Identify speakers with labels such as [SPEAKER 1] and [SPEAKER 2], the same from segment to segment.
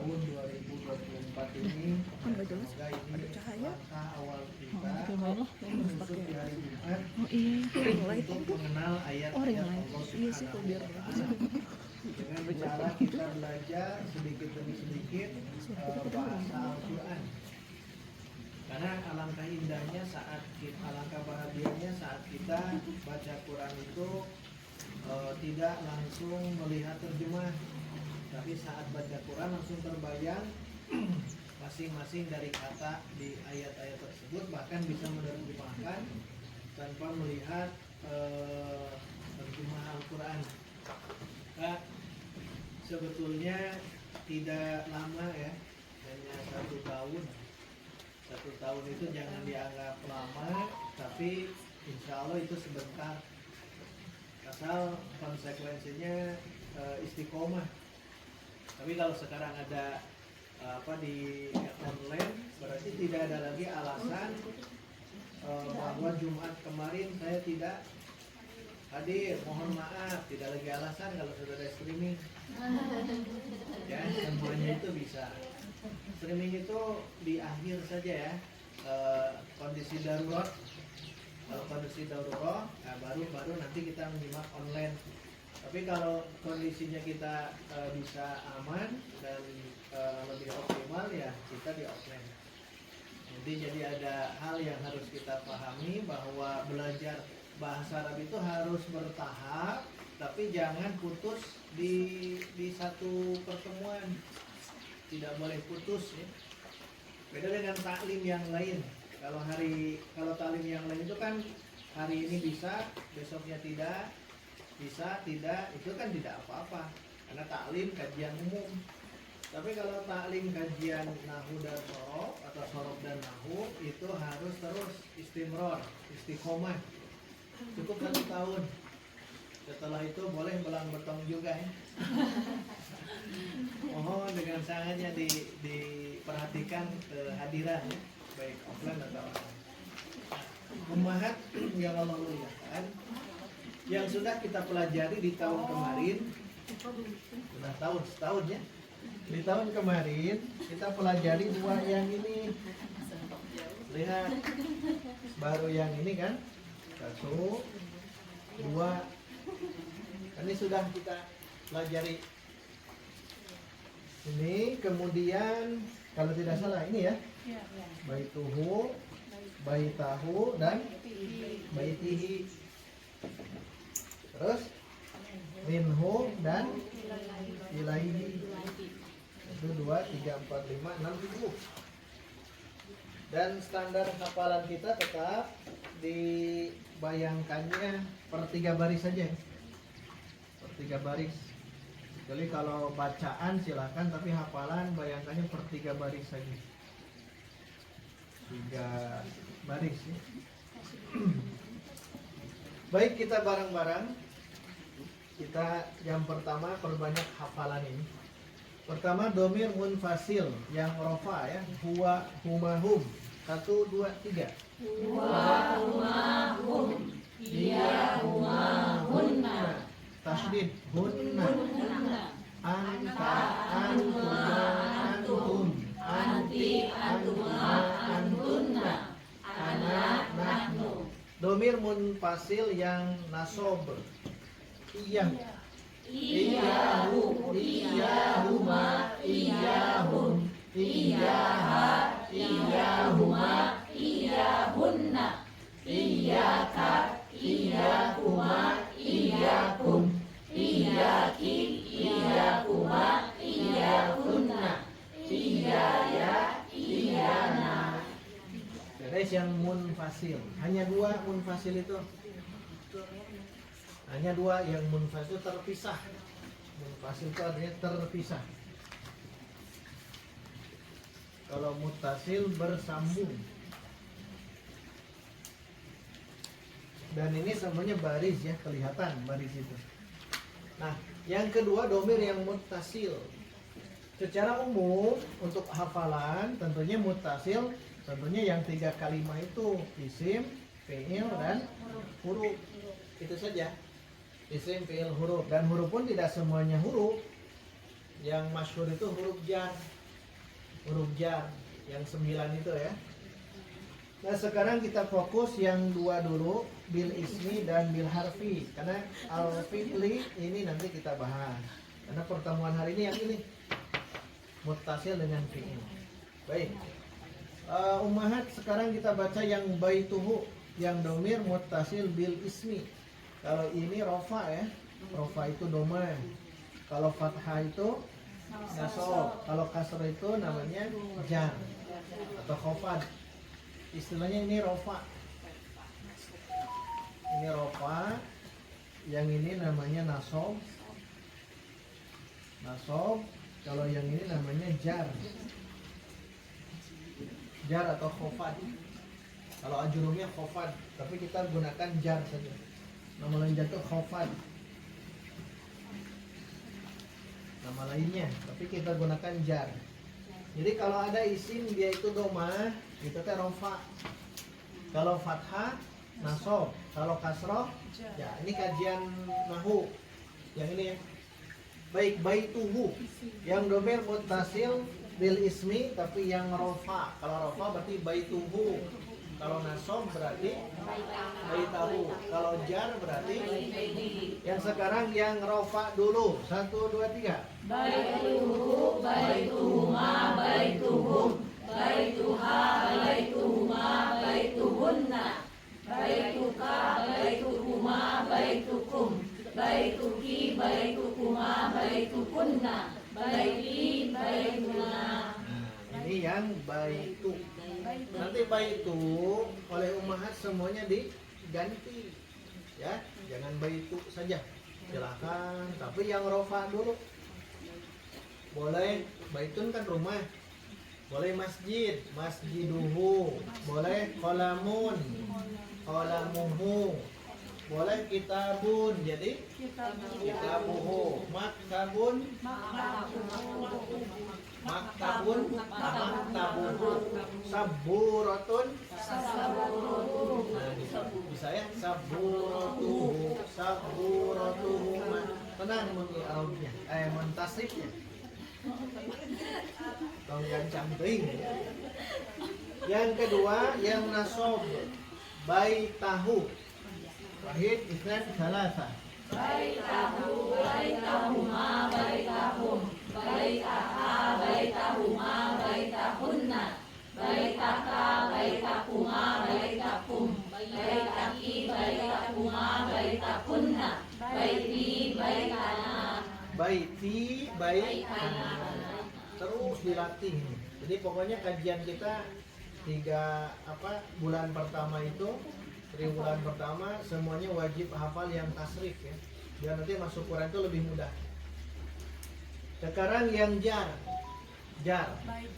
[SPEAKER 1] tahun 2024 ini semoga ini langkah awal kita untuk di hari Jumat untuk mengenal ayat-ayat Allah Subhanahu wa Ta'ala. Dengan cara kita belajar sedikit demi sedikit bahasa Al-Quran. Karena alangkah indahnya alangkah bahagianya saat kita baca Quran itu tidak langsung melihat terjemah, tapi saat baca Quran langsung terbayang masing-masing dari kata di ayat-ayat tersebut, bahkan bisa menerjemahkan tanpa melihat terjemah Al-Quran. Nah, sebetulnya tidak lama ya, hanya 1 tahun. 1 tahun itu jangan dianggap lama, tapi insya Allah itu sebentar. Asal konsekuensinya istiqomah. Tapi kalau sekarang ada di online, berarti tidak ada lagi alasan bahwa Jumat kemarin saya tidak hadir, mohon maaf, tidak lagi alasan kalau sudah ada streaming. Ya, semuanya itu bisa. Streaming itu di akhir saja ya, kondisi darurat. Kalau kondisi darurat, baru nanti kita menyimak online. Tapi kalau kondisinya kita bisa aman dan lebih optimal, ya kita di offline. Jadi ada hal yang harus kita pahami, bahwa belajar bahasa Arab itu harus bertahap, tapi jangan putus di satu pertemuan. Tidak boleh putus ya. Beda dengan taklim yang lain. Kalau taklim yang lain itu kan hari ini bisa, besoknya tidak, bisa, tidak, itu kan tidak apa-apa. Karena taklim kajian umum. Tapi kalau taklim kajian nahu dan sorob atau sorob dan nahu, itu harus terus istimror, istiqomah. Cukup 1 tahun. Setelah itu boleh belang betong juga ya. Mohon dengan sangatnya diperhatikan kehadiran ya, baik offline atau online. Ummahat yang Allah muliakan, yang sudah kita pelajari di tahun kemarin, sudah setahun ya. Di tahun kemarin kita pelajari 2 yang ini. Lihat, baru yang ini kan, 1, 2. Ini sudah kita pelajari. Ini kemudian kalau tidak salah ini ya, baituhu, baitahu, dan baitihi. Terus minhu dan ilaihi. 1, 2, 3, 4, 5, 6, 7. Dan standar hafalan kita tetap dibayangkannya per 3 baris saja. Per 3 baris. Jadi kalau bacaan silakan, tapi hafalan bayangkannya per 3 baris saja. 3 baris ya. Baik, kita bareng-bareng. Kita yang pertama perbanyak hafalan ini. Pertama domir munfasil yang rofa ya, huwa, huma, hum. 1, 2, 3.
[SPEAKER 2] Huwa, huma, hum. Dia, huma, hunna.
[SPEAKER 1] Tasdid hunna. Anta, antuma, antum.
[SPEAKER 2] Anti, antuma, antunna. Ana, nahnu.
[SPEAKER 1] Domir munfasil yang nasob. Iyah.
[SPEAKER 2] Iyahu, iyahuma, iyahum. Iyaha, iyahuma, iyahunna. Iyaka, iyakuma, iyakum. Iyaki, iyakuma, iyakunna. Iyaya, iyana.
[SPEAKER 1] Beres yang munfasil. Hanya 2 munfasil itu. Hanya 2 yang munfasil terpisah. Munfasil itu artinya terpisah. Kalau muttasil bersambung. Dan ini semuanya baris ya, kelihatan baris itu. Nah, yang kedua domir yang muttasil. Secara umum untuk hafalan tentunya muttasil, tentunya yang 3 kalimat itu isim, fi'il, dan huruf. Itu saja. Isim, fi'il, huruf. Dan huruf pun tidak semuanya huruf. Yang masyhur itu huruf jar. Huruf jar yang 9 itu ya. Nah sekarang kita fokus yang dua dulu, bil ismi dan bil harfi. Karena al fi'li ini nanti kita bahas. Karena pertemuan hari ini yang ini muttasil dengan fi'il. Baik. Ummahat sekarang kita baca yang baituhu, yang domir muttasil bil ismi. Kalau ini rofa ya, rofa itu doma. Kalau fathah itu nasab. Kalau kasrah itu namanya jar atau khofad. Istilahnya ini rofa. Ini rofa. Yang ini namanya nasab. Nasab. Kalau yang ini namanya jar. Jar atau khofad. Kalau ajrumnya khofad, tapi kita gunakan jar saja. Nama lain jatuh khofad. Nama lainnya, tapi kita gunakan jar. Jadi kalau ada isim dia itu domah, itu teh rofa. Kalau fathah, nasab. Kalau kasroh, ya ini kajian nahu. Yang ini ya. Baik, baituhu. Yang domir muttasil bil ismi, tapi yang rofa. Kalau rofa berarti baituhu. Kalau nasab berarti baitahu. Kalau jar berarti. Yang sekarang yang rofa dulu. 1, 2, 3.
[SPEAKER 2] Baituhu, baituhuma, baituhum, baituha, baituhuma, baituhunna, baituka, baituhuma, baitukum, baituki, baitukuma, baitukunna, baiti, baituna.
[SPEAKER 1] Ini yang baitu. Nanti baitu oleh ummahat semuanya diganti. Ya, jangan baitu saja. Silakan, tapi yang rofa dulu. Boleh baitun kan rumah. Boleh masjid, masjiduhu. Boleh qalamun, qalamuhu. Boleh kitabun, jadi kitabuhu. Maktabun, maktabun, maktabuhu. Saburatun, nah, bisa ya, saburatuhu, saburatuhu. Tenang mengi'rabnya, mentasrifnya. Tonggang camping. Yang kedua yang nasab, baitahu. Wahid, isnan, salasa.
[SPEAKER 2] Baitahu, baitahuma, baitahum, baitaha, baitahuma, baitahunna, baitaka, baitakuma, baitakum, baitaki, baitakuma, baitakunna, baiti, baitana.
[SPEAKER 1] Baiti, baitana. Terus dilatih. Jadi pokoknya kajian kita 3 bulan pertama itu, triwulan pertama semuanya wajib hafal yang tasrif ya. Biar nanti masuk Quran itu lebih mudah. Sekarang yang jar. Jar. Baik.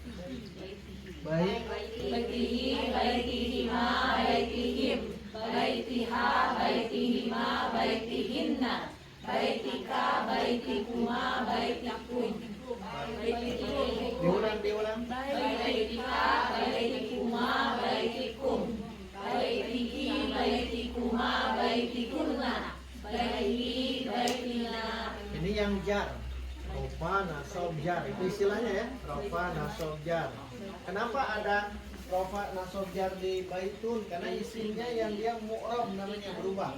[SPEAKER 2] Baitihi, baitihima, baitihim, baitiha, baitihima, baitihinna, baitika, baitikuma, baitikum,
[SPEAKER 1] Diulang.
[SPEAKER 2] baitika, baitikuma, baitikum, baitiki, baitikuma, baitikunna, baiti, baitina.
[SPEAKER 1] Ini yang jar. Rofa, nasab, jar. Itu istilahnya ya. Rofa, nasab, jar. Kenapa ada rofa, nasab, jar di baitun? Karena isimnya yang dia mu'rab namanya berubah.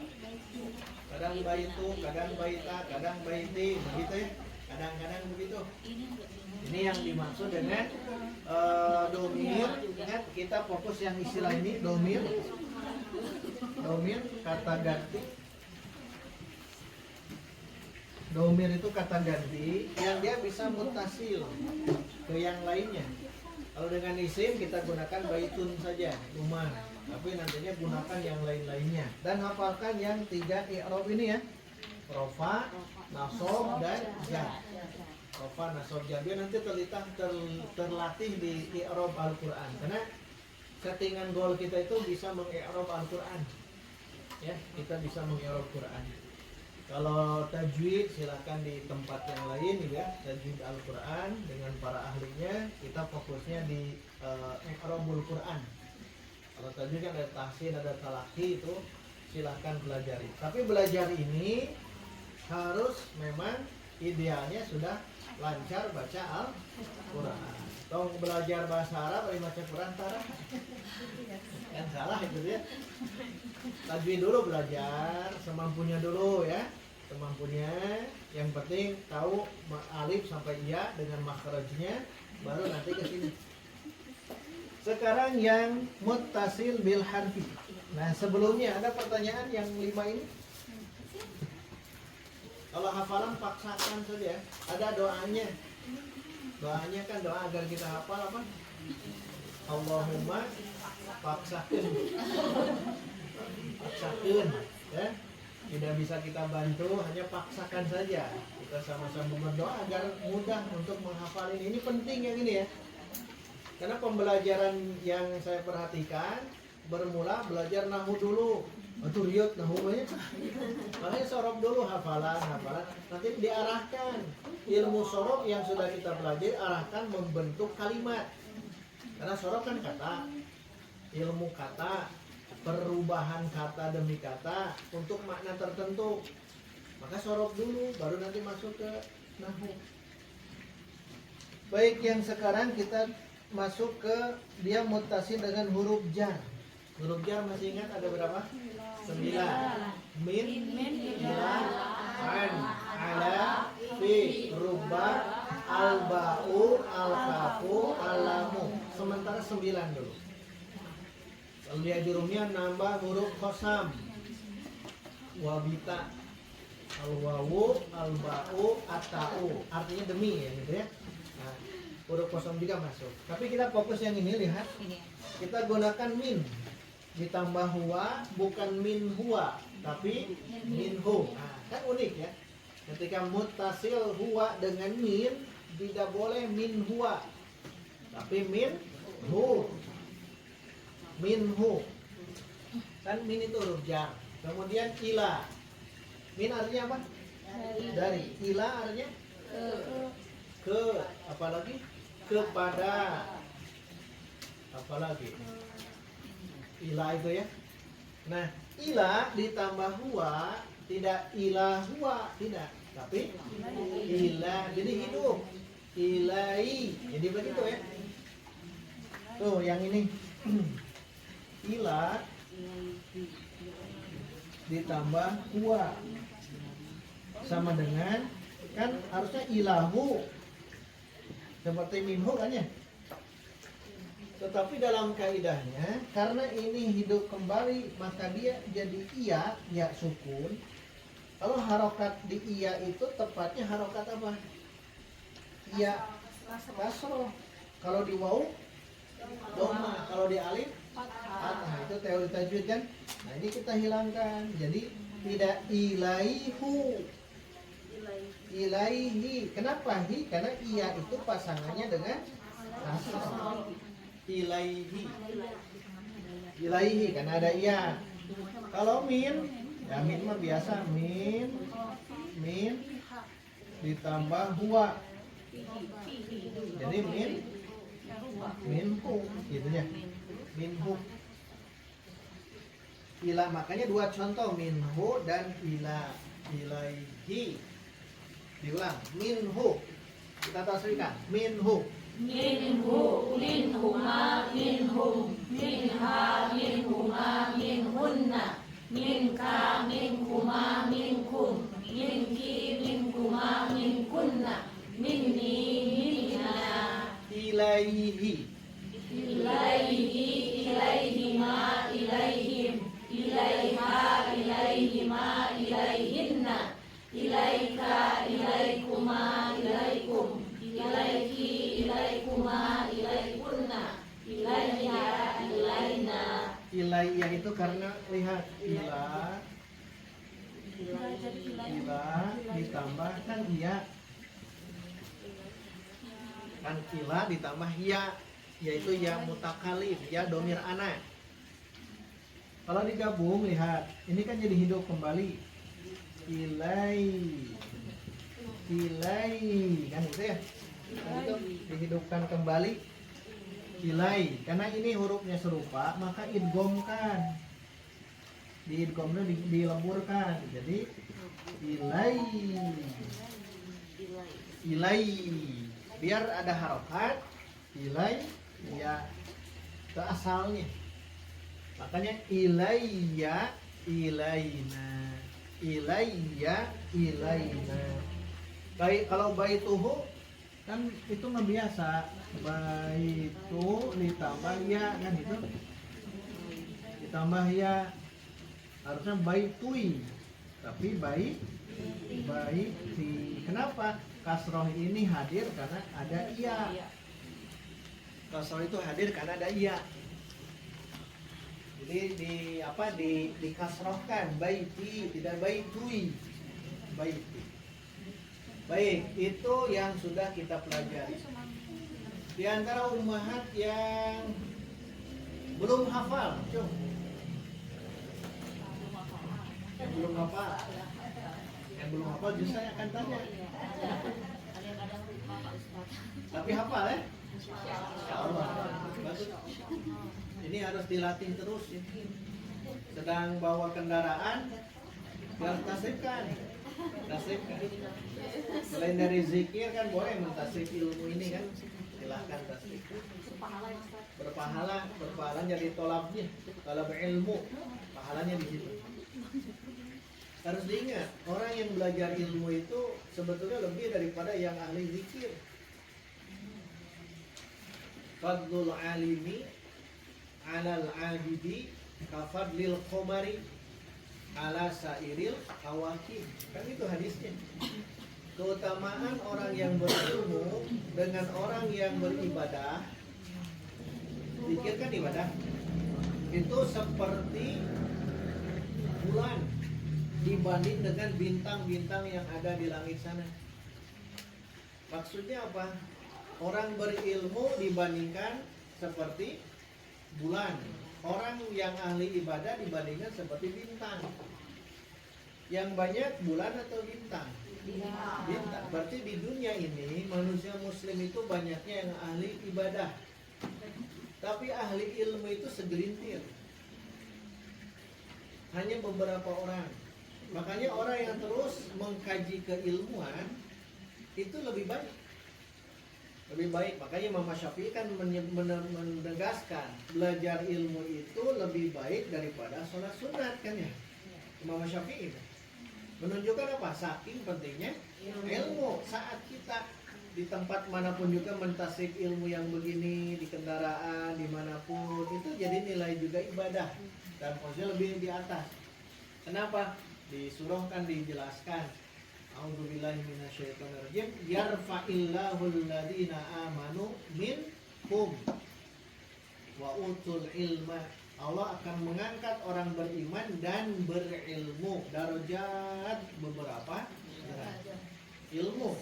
[SPEAKER 1] Kadang baitu, kadang baita, kadang baiti, begitu ya. Kadang-kadang begitu. Ini yang dimaksud dengan domir. Ingat kita fokus yang istilah ini domir. Domir kata ganti. Domir itu kata ganti yang dia bisa mutasil ke yang lainnya. Kalau dengan isim kita gunakan baitun saja, rumah. Tapi nantinya gunakan yang lain-lainnya. Dan hafalkan yang 3 i'rab ini ya. Rofa, nasab, dan jar. Rofa, nasab, jar. Dia nanti terlatih di i'rab Al-Quran. Karena settingan goal kita itu bisa meng-i'rab Al-Quran. Ya, kita bisa meng-i'rab Quran. Kalau tajwid silahkan di tempat yang lain ya, tajwid Al-Quran dengan para ahlinya. Kita fokusnya di i'rabul Quran. Kalau tajwid kan ada tahsin, ada talaqi, itu silahkan pelajari. Tapi belajar ini harus memang idealnya sudah lancar baca Al-Quran. Tong belajar bahasa Arab, bari baca Quran tara. Kan salah itu dia. Tajwid dulu belajar, semampunya dulu ya. Semampunya, yang penting tahu alif sampai ya dengan makhrajnya, baru nanti ke sini. Sekarang yang muttasil bil harfi. Nah, sebelumnya ada pertanyaan yang 5 ini. Kalau hafalan paksakan saja. Ada doanya. Doanya kan doa agar kita hafal apa? Allahumma paksakan. Paksakan, ya. Tidak bisa kita bantu, hanya paksakan saja. Kita sama-sama berdoa agar mudah untuk menghafal ini. Ini penting yang ini ya. Karena pembelajaran yang saya perhatikan bermula belajar nahu dulu. Itu riut nahu banyak. Makanya sorok dulu hafalan. Nanti diarahkan. Ilmu sorok yang sudah kita pelajari arahkan membentuk kalimat. Karena sorok kan kata. Ilmu kata, perubahan kata demi kata untuk makna tertentu. Maka sorok dulu, baru nanti masuk ke nahu. Baik, yang sekarang kita masuk ke dia muttasil dengan huruf jar. Huruf jar masih ingat ada berapa? 9. Min, ila, an, ala, fi, ruba, al-ba'u, al-kafu, al-lamu. Sementara 9 dulu. Kalau dia jurumnya nambah huruf khosam, wabita, al-wawu, al-ba'u, at-ta'u. Artinya demi ya gitu ya. Nah, huruf khosam juga masuk. Tapi kita fokus yang ini, lihat. Kita gunakan min. Ditambah huwa, bukan min huwa, tapi min hu. Nah, kan unik ya. Ketika muttasil huwa dengan min, tidak boleh min huwa, tapi min hu. Min hu. Kan min itu huruf jar. Kemudian ila. Min artinya apa? Dari. Ila artinya ke. Apalagi? Kepada. Apalagi? Ila itu ya. Nah, ila ditambah huwa, tidak ila huwa, tidak, tapi ila, jadi hidup. Ilai, jadi begitu ya. Tuh yang ini. Ila ditambah huwa sama dengan, kan harusnya ilahu seperti minhu kan ya. Tetapi dalam kaidahnya, karena ini hidup kembali, maka dia jadi iya, ya sukun. Kalau harokat di iya itu tepatnya harokat apa? Iya kasroh. Kalau di waw doma, kalau di alif fathah. Itu teori tajwid kan. Nah, ini kita hilangkan. Jadi tidak ilaihu, ilaihi. Kenapa hi? Karena iya itu pasangannya dengan kasroh. Ilaihi, ilaihi karena ada iya. Kalau min, ya min mah biasa min ditambah huwa, jadi minhu gitu ya, minhu. Ila, makanya dua contoh, minhu dan ila. Ilaihi diulang, minhu, kita tasrihkan minhu.
[SPEAKER 2] Minhu, minhuma, minhum, minha, minhuma, minhunna, minka, minkuma, minkum, minki, minkuma, minkunna, minni, minna.
[SPEAKER 1] Ilaihi,
[SPEAKER 2] Ilaihi, ilaihima, ilaihim, ilaiha, ilaihima, ilaihinna, ilaika, ilaikuma, ilaikum, ilaiki, ilaikuma, ilaikunna, ilaiya, ilaina.
[SPEAKER 1] Ilaiya itu karena lihat ila ditambah kan iya, kan ila ditambah ya, yaitu ya mutakalim, ya domir anak. Kalau digabung lihat, ini kan jadi hidup kembali. Ilai kan gitu ya. Kan itu dihidupkan kembali. Ilai, karena ini hurufnya serupa, maka idgomkan. Diidgomnya dilemburkan. Jadi ilai. ilai, biar ada harokat ilai ya ke asalnya, makanya ilayya ilaina, ilayya ilaina. Baik, kalau baituhu kan itu mah biasa, baitu ditambah ya kan, itu ditambah ya, harusnya baitui, tapi baiti. Kenapa kasroh ini hadir? Karena ada iya. Kasroh itu hadir karena ada iya. Jadi dikasrohkan baiti, tidak baitui, baiti. Baik, itu yang sudah kita pelajari. Di antara ummahat yang belum hafal, coba. Yang belum hafal justru saya akan tanya. Tapi hafal ya? Insyaallah. Bagus. Ini harus dilatih terus ya. Sedang bawa kendaraan, harus tasrifkan. Selain dari zikir kan boleh mentasrif ilmu ini kan, silahkan tasrif. Berpahala jadi tolabnya, tolab ilmu, pahalanya di situ. Harus diingat, orang yang belajar ilmu itu sebetulnya lebih daripada yang ahli zikir. Fadlul alimi alal abidi kafadlil qamari ala sairil kawakib. Kan itu hadisnya. Keutamaan orang yang berilmu dengan orang yang beribadah. Zikir kan ibadah. Itu seperti bulan dibanding dengan bintang-bintang yang ada di langit sana. Maksudnya apa? Orang berilmu dibandingkan seperti bulan. Orang yang ahli ibadah dibandingkan seperti bintang. Yang banyak bulan atau bintang? Bintang. Berarti di dunia ini manusia muslim itu banyaknya yang ahli ibadah. Tapi ahli ilmu itu segelintir. Hanya beberapa orang. Makanya orang yang terus mengkaji keilmuan itu lebih baik. Lebih baik. Makanya Imam Syafi'i kan menegaskan belajar ilmu itu lebih baik daripada sholat sunat kan ya. Imam Syafi'i menunjukkan apa? Saking pentingnya ilmu. Saat kita di tempat manapun juga mentasrif ilmu yang begini, di kendaraan, dimanapun, itu jadi nilai juga ibadah. Dan posisinya lebih di atas. Kenapa? Di surah kan dijelaskan, a'udzubillahi minasyaitonirrajim, yarfa'illahu alladhina amanu minkum wa utul ilma. Allah akan mengangkat orang beriman dan berilmu, darajat beberapa derajat. Ilmu,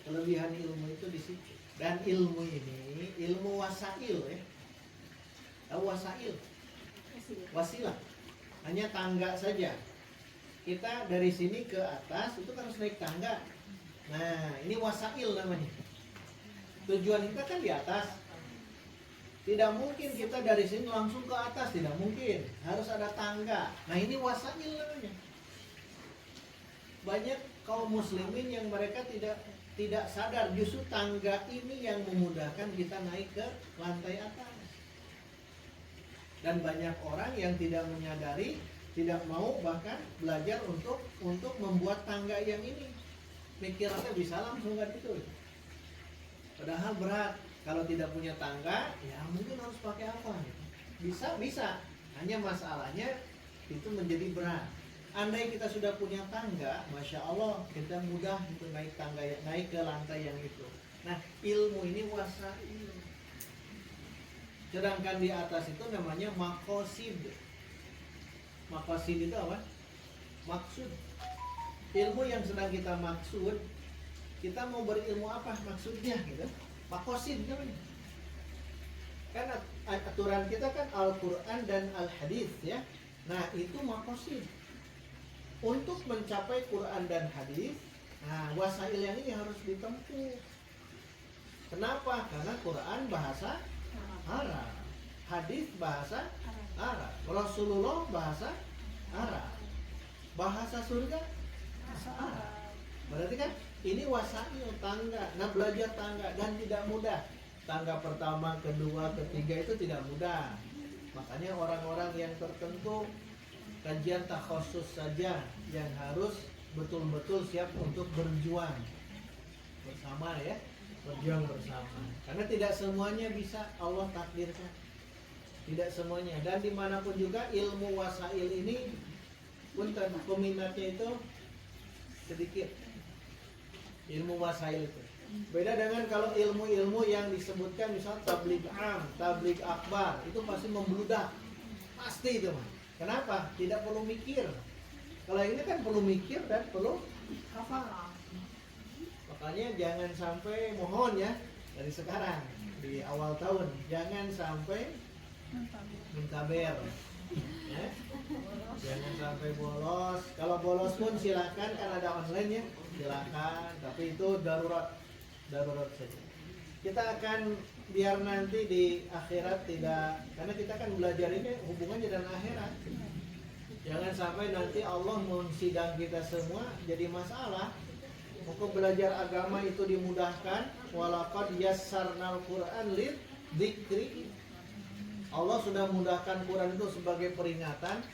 [SPEAKER 1] kelebihan ilmu itu di situ. Dan ilmu ini ilmu wasail ya. Tahu wasail? Wasilah. Hanya tangga saja. Kita dari sini ke atas itu kan harus naik tangga. Nah, ini wasail namanya. Tujuan kita kan di atas. Tidak mungkin kita dari sini langsung ke atas, tidak mungkin. Harus ada tangga. Nah, ini wasail namanya. Banyak kaum muslimin yang mereka tidak sadar justru tangga ini yang memudahkan kita naik ke lantai atas. Dan banyak orang yang tidak menyadari, tidak mau bahkan belajar untuk membuat tangga yang ini. Mikirnya bisa langsung kan itu. Padahal berat. Kalau tidak punya tangga, ya mungkin harus pakai apa? Bisa. Hanya masalahnya itu menjadi berat. Andai kita sudah punya tangga, masya Allah, kita mudah untuk naik tangga, naik ke lantai yang itu. Nah, ilmu ini wasail. Sedangkan di atas itu namanya maqasid. Maqasid itu apa? Maksud. Ilmu yang sedang kita maksud, kita mau berilmu apa maksudnya gitu. Maqasid namanya. Kan aturan kita kan Al-Quran dan Al-Hadis ya. Nah itu maqasid. Untuk mencapai Quran dan Hadis, nah wasail yang ini harus ditempuh. Kenapa? Karena Quran bahasa Arab, hadis bahasa Arab, Rasulullah bahasa Arab, bahasa surga bahasa Arab. Berarti kan Ini wasail, tangga. Nah, belajar tangga dan tidak mudah. Tangga pertama, kedua, ketiga itu tidak mudah. Makanya orang-orang yang tertentu kajian takhusus saja yang harus betul-betul siap untuk berjuang bersama ya, berjuang bersama. Karena tidak semuanya bisa Allah takdirkan. Tidak semuanya. Dan dimanapun juga ilmu wasail ini punten peminatnya itu sedikit. Ilmu wasail itu beda dengan kalau ilmu-ilmu yang disebutkan misal tabligh am, tabligh akbar, itu pasti membludak, pasti itu mah. Kenapa? Tidak perlu mikir. Kalau ini kan perlu mikir dan perlu hafal. Makanya jangan sampai, mohon ya dari sekarang di awal tahun jangan sampai muntaber. Ya. Jangan sampai bolos. Kalau bolos pun silakan, kan ada online ya, silakan. Tapi itu darurat saja. Kita akan biar nanti di akhirat tidak, karena kita kan belajar ini hubungannya dengan akhirat. Jangan sampai nanti Allah mensidang kita semua jadi masalah. Untuk belajar agama itu dimudahkan. Walaqad yassarnal Qur'an lidzikri. Allah sudah mudahkan Quran itu sebagai peringatan.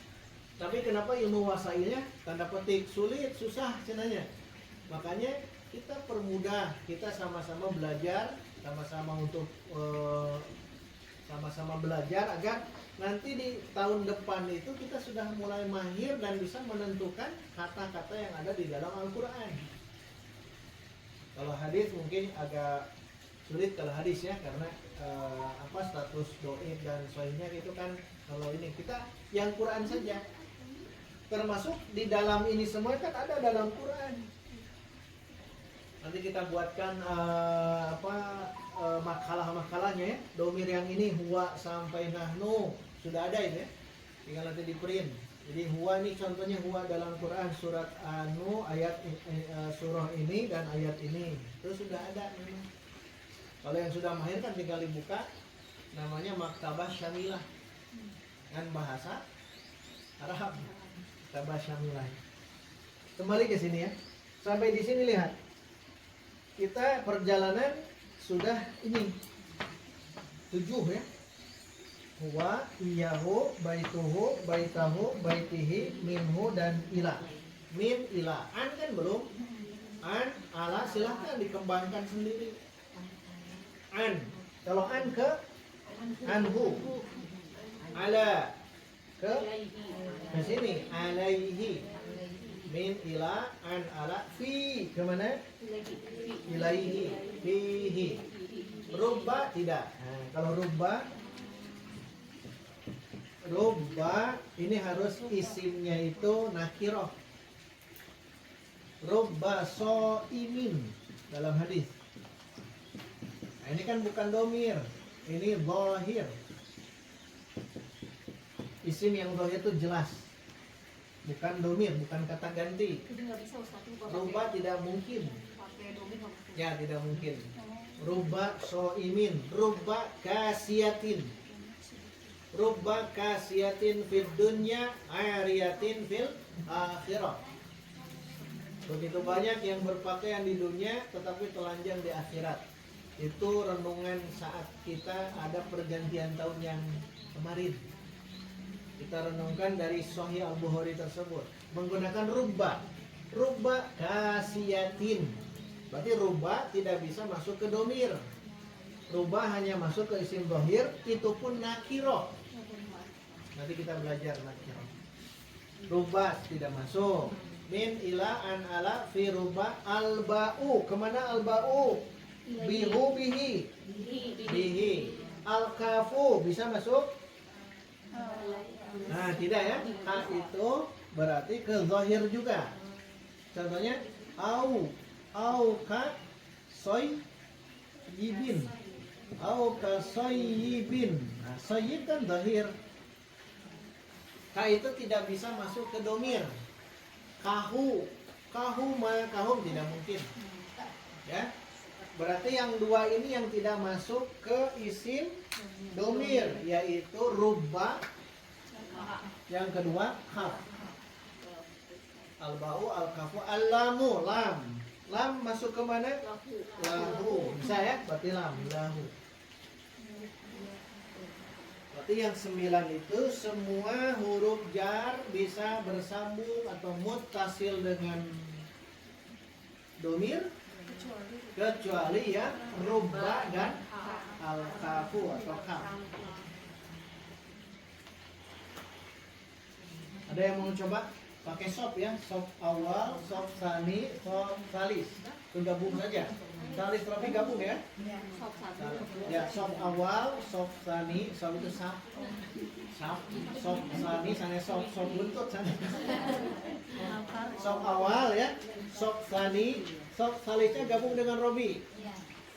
[SPEAKER 1] Tapi kenapa ilmu wasailnya tanda petik sulit, susah cenanya. Makanya kita permudah, kita sama-sama belajar, sama-sama untuk sama-sama belajar agar nanti di tahun depan itu kita sudah mulai mahir dan bisa menentukan kata-kata yang ada di dalam Al-Quran. Kalau hadis mungkin agak sulit kalau hadis ya, karena status doib dan soalnya itu kan. Kalau ini kita yang Quran saja, termasuk di dalam ini semua kan ada dalam Quran. Nanti kita buatkan makalah-makalahnya ya, domir yang ini huwa sampai nahnu sudah ada ini ya, tinggal nanti di print. Jadi huwa ini contohnya huwa dalam Quran surat Anu ayat surah ini dan ayat ini itu sudah ada memang. Kalau yang sudah mahir kan tinggal dibuka, namanya Maktabah Syamilah dengan bahasa Arab. Maktabah Syamilah. Kembali ke sini ya. Sampai di sini lihat. Kita perjalanan sudah ini 7 ya. Huwa, iyahu, baituhu, baitahu, baitihi, minhu dan ila. Min, ila. An kan belum. An, ala silahkan dikembangkan sendiri. An, kalau an ke anhu, ala ke sini, alaihi, min ila, an ala, fi kemana? Ilaihi, fihi. Rubba tidak. Nah, kalau rubba ini harus isimnya itu nakiroh. Rubba so'imin dalam hadis. Nah, ini kan bukan domir, ini zahir. Isim yang zahir itu jelas, bukan domir, bukan kata ganti. Rubba tidak mungkin. Ya, tidak mungkin. Rubba so'imin, rubba kasiyatin. Rubba kasiyatin fid dunya, ariyatin fil akhirah. Begitu banyak yang berpakaian di dunia tetapi telanjang di akhirat. Itu renungan saat kita ada pergantian tahun yang kemarin. Kita renungkan dari Sahih Al-Bukhari tersebut menggunakan rubba. Rubba kasiyatin. Berarti rubba tidak bisa masuk ke domir. Rubba hanya masuk ke isim zahir, itu pun nakiro. Nanti kita belajar nakiro. Rubba tidak masuk. Min ila an ala fi rubba al-ba'u. Kemana al-ba'u? Bihu bihi. Bihi. Al-kafu bisa masuk? Nah, tidak ya. A itu berarti ke zahir juga. Contohnya au ka soy yibin. Au ka soyibin. Nah, soyib kan zahir. Ka itu tidak bisa masuk ke domir. Kahum tidak mungkin. Ya. Berarti yang dua ini yang tidak masuk ke isim domir, yaitu rubba. Yang kedua haf. Al-ba'u, al-kafu, al-lamu, lam. Lam masuk ke mana? Lahu. Bisa ya? Berarti lam. Lahu. Berarti yang 9 itu semua huruf jar bisa bersambung atau muttasil dengan domir kecuali ya rubba dan al-kafu atau kaf. Ada yang mau coba pakai sop ya? Sop awal, sop sani, sop salis. Itu gabung saja. Salis tapi gabung ya? Ya, sop awal, sop sani, sop itu sap. Sap, sop sani, sana sop buntut sana. Sop awal ya, sop sani, sop salisnya gabung dengan robi.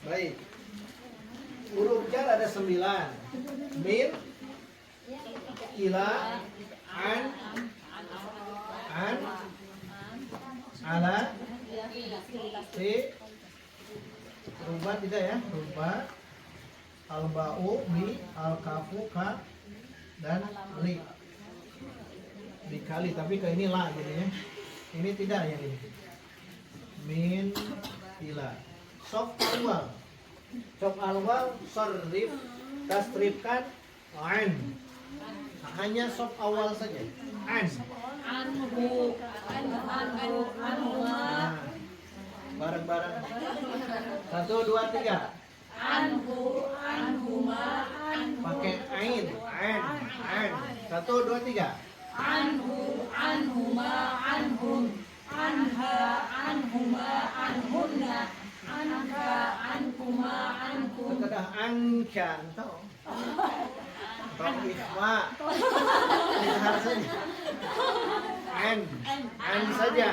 [SPEAKER 1] Baik. Huruf jar ada 9. Min, ila, an, ala, fi, rubah tidak ya? Rubah, al-ba'u, bi, al-kafu, ka, dan li. Dikali, tapi ke ini la jadinya. Ini tidak ya ini. Min, ila. Sof awal. Sof awal, sorrif, tasrifkan, an. Hanya sof awal saja. An.
[SPEAKER 2] Anhu.
[SPEAKER 1] Nah, bareng-bareng. 1, 2, 3.
[SPEAKER 2] Anhu, anhuma,
[SPEAKER 1] Pakai ain, an. 1, 2, 3.
[SPEAKER 2] anhu, anhuma, anhum, anha, anhuma, anhunna, anka, ankuma, ankum.
[SPEAKER 1] Sekedah angkan tau. Bang ikhwa. Lihat saja. An saja.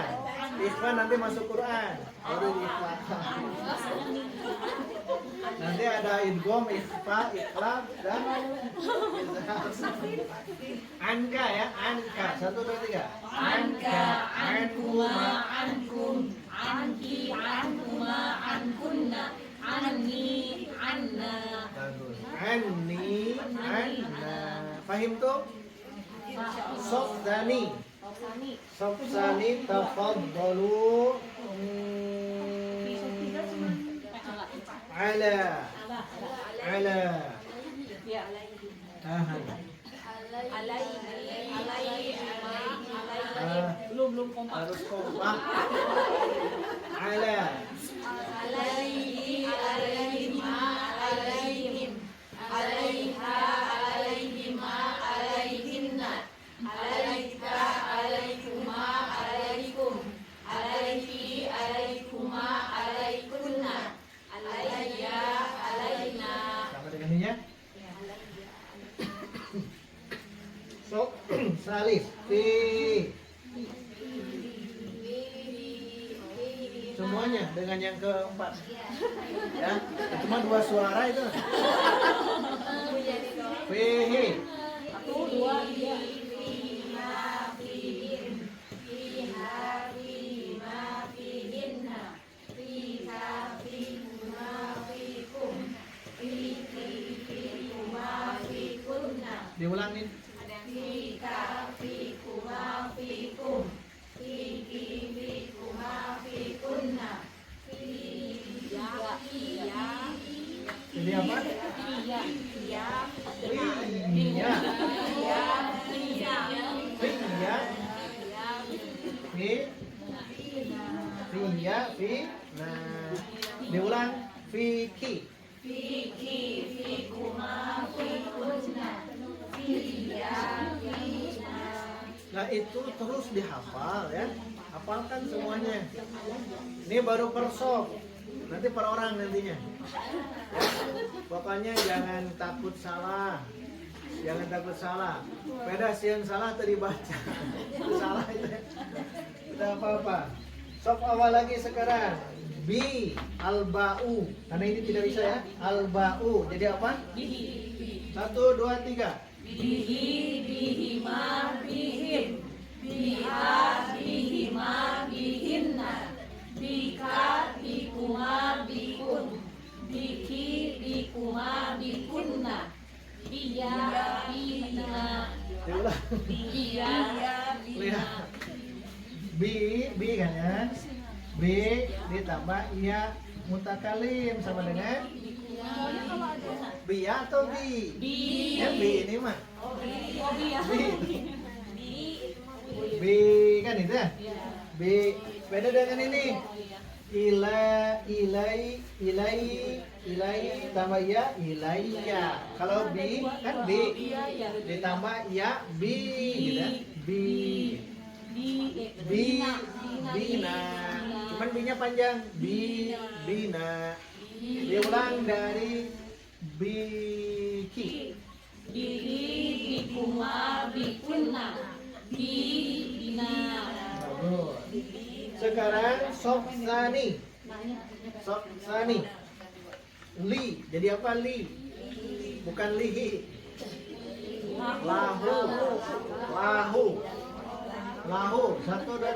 [SPEAKER 1] Ikhwa nanti masuk Quran. Baru ikhwa. Nanti ada idgham, ikhfa, iqlab dan izhar. Anka ya, anka. 1, 2, 3.
[SPEAKER 2] Anka, ankuma, ankum, anki, ankuma, ankunna, anni, anna.
[SPEAKER 1] Bagus. Anni, anna. Fahim tuh? Sofdani. Sofdani tafaddalu. Ala.
[SPEAKER 2] Belum kompak.
[SPEAKER 1] Harus kompak. Ala.
[SPEAKER 2] Alaihi, alaihima, alaihim, alaiha, alaihima, alaihinna, alaika, alaikuma, alaikum, alaihi, alaikuma, alaikunna, alaiya, alaina.
[SPEAKER 1] Sama dengan ini ya. So, salis. Fi. Semuanya dengan yang keempat. Ya, cuma 2 suara itu. Fihi.
[SPEAKER 2] 1, 2, 3. Fiha, fihim, fiha, fihima, fihinna, fiha, fihuma, fikum, fihi, fihuma, fikunna.
[SPEAKER 1] Diulangin.
[SPEAKER 2] Fika, fikuma, fikum, fihi, fikuma, fikunna, fiya,
[SPEAKER 1] Jadi apa?
[SPEAKER 2] fiya,
[SPEAKER 1] Iya.
[SPEAKER 2] fiya,
[SPEAKER 1] Fiya. Fi. Fiya. Fi. Nah, diulang. Fiki.
[SPEAKER 2] fiki, fikuma, fikunna, fiya, fina.
[SPEAKER 1] Nah itu terus dihafal ya. Hafalkan semuanya. Ini baru per sof. Nanti per orang nantinya. Ya. Pokoknya jangan takut salah. Jangan takut salah. Beda sian salah tadi baca. Salah itu. Tidak apa-apa. Sof awal lagi sekarang. Bi al-ba'u. Karena ini tidak bisa ya. Al-ba'u. Jadi apa? 1, 2, 3.
[SPEAKER 2] Bihi, bihima, bihim, biha, bihima, bihinna, bika, bikuma, bikun, biki, bikuma, bikunna, biya, bina,
[SPEAKER 1] Diulang.
[SPEAKER 2] biya, bina.
[SPEAKER 1] Lihat. Bi kan ya. B B ditambah ya mutakalim sama dengan Bia atau Bi? Kan B ini mah. B kan itu ya? B beda dengan ini. Ilai tambah ya ilaiya. Kalau B kan B ditambah ya bi gitu ya. Bina. Cuman B-nya panjang. Bina. Diulang dari biki.
[SPEAKER 2] Bikuma, bikunna, bina.
[SPEAKER 1] Bagus. Sekarang soksani. Li. Jadi apa li? Bukan lihi. Lahu. 1, 2, 3.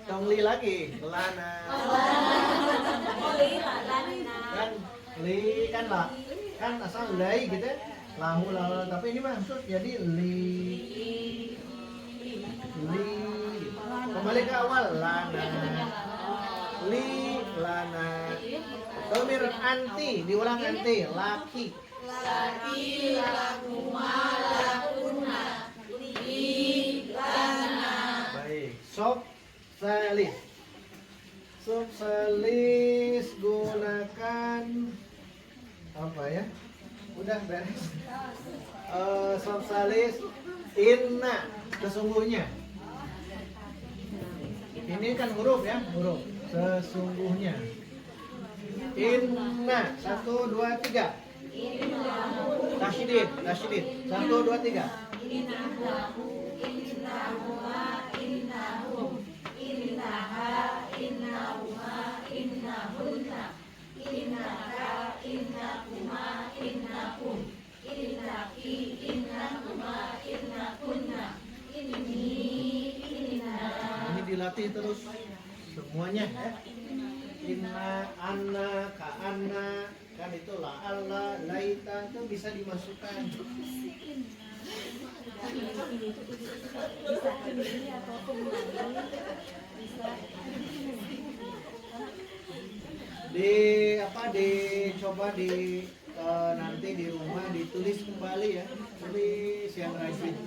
[SPEAKER 1] Tong li lagi. Lana. Kan li kan lah. Kan asal lai gitu ya. Lahu. Tapi ini maksud jadi li. Kembali ke awal. Lana. Lana. Domir anti, diulang anti. Laki. Baik. Sob salis gunakan apa ya? Udah beres. Sob salis inna sesungguhnya. Ini kan huruf ya, huruf sesungguhnya. Inna 1, 2, 3. Tasydid 1, 2, 3. Ini dilatih terus semuanya ya. Inna, anna, ka'anna, kan itu la'alla, laita itu bisa dimasukkan. Coba nanti di rumah ditulis kembali ya, tulis yang rajin.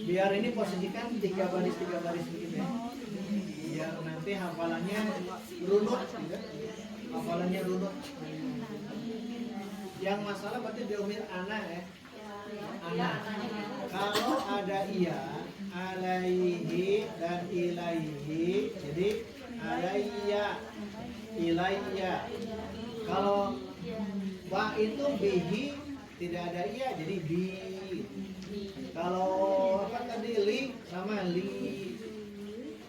[SPEAKER 1] Biar ini posisikan 3 baris begitu ya. Biar nanti hafalannya runut gitu. Hafalannya runut. Yang masalah berarti diomir ana ya. Ana. Kalau ada iya, alaihi dan ilaihi, jadi alaiya, ilaiya. Kalau ba itu bihi tidak ada iya, jadi bi. Kalau apa tadi li sama li.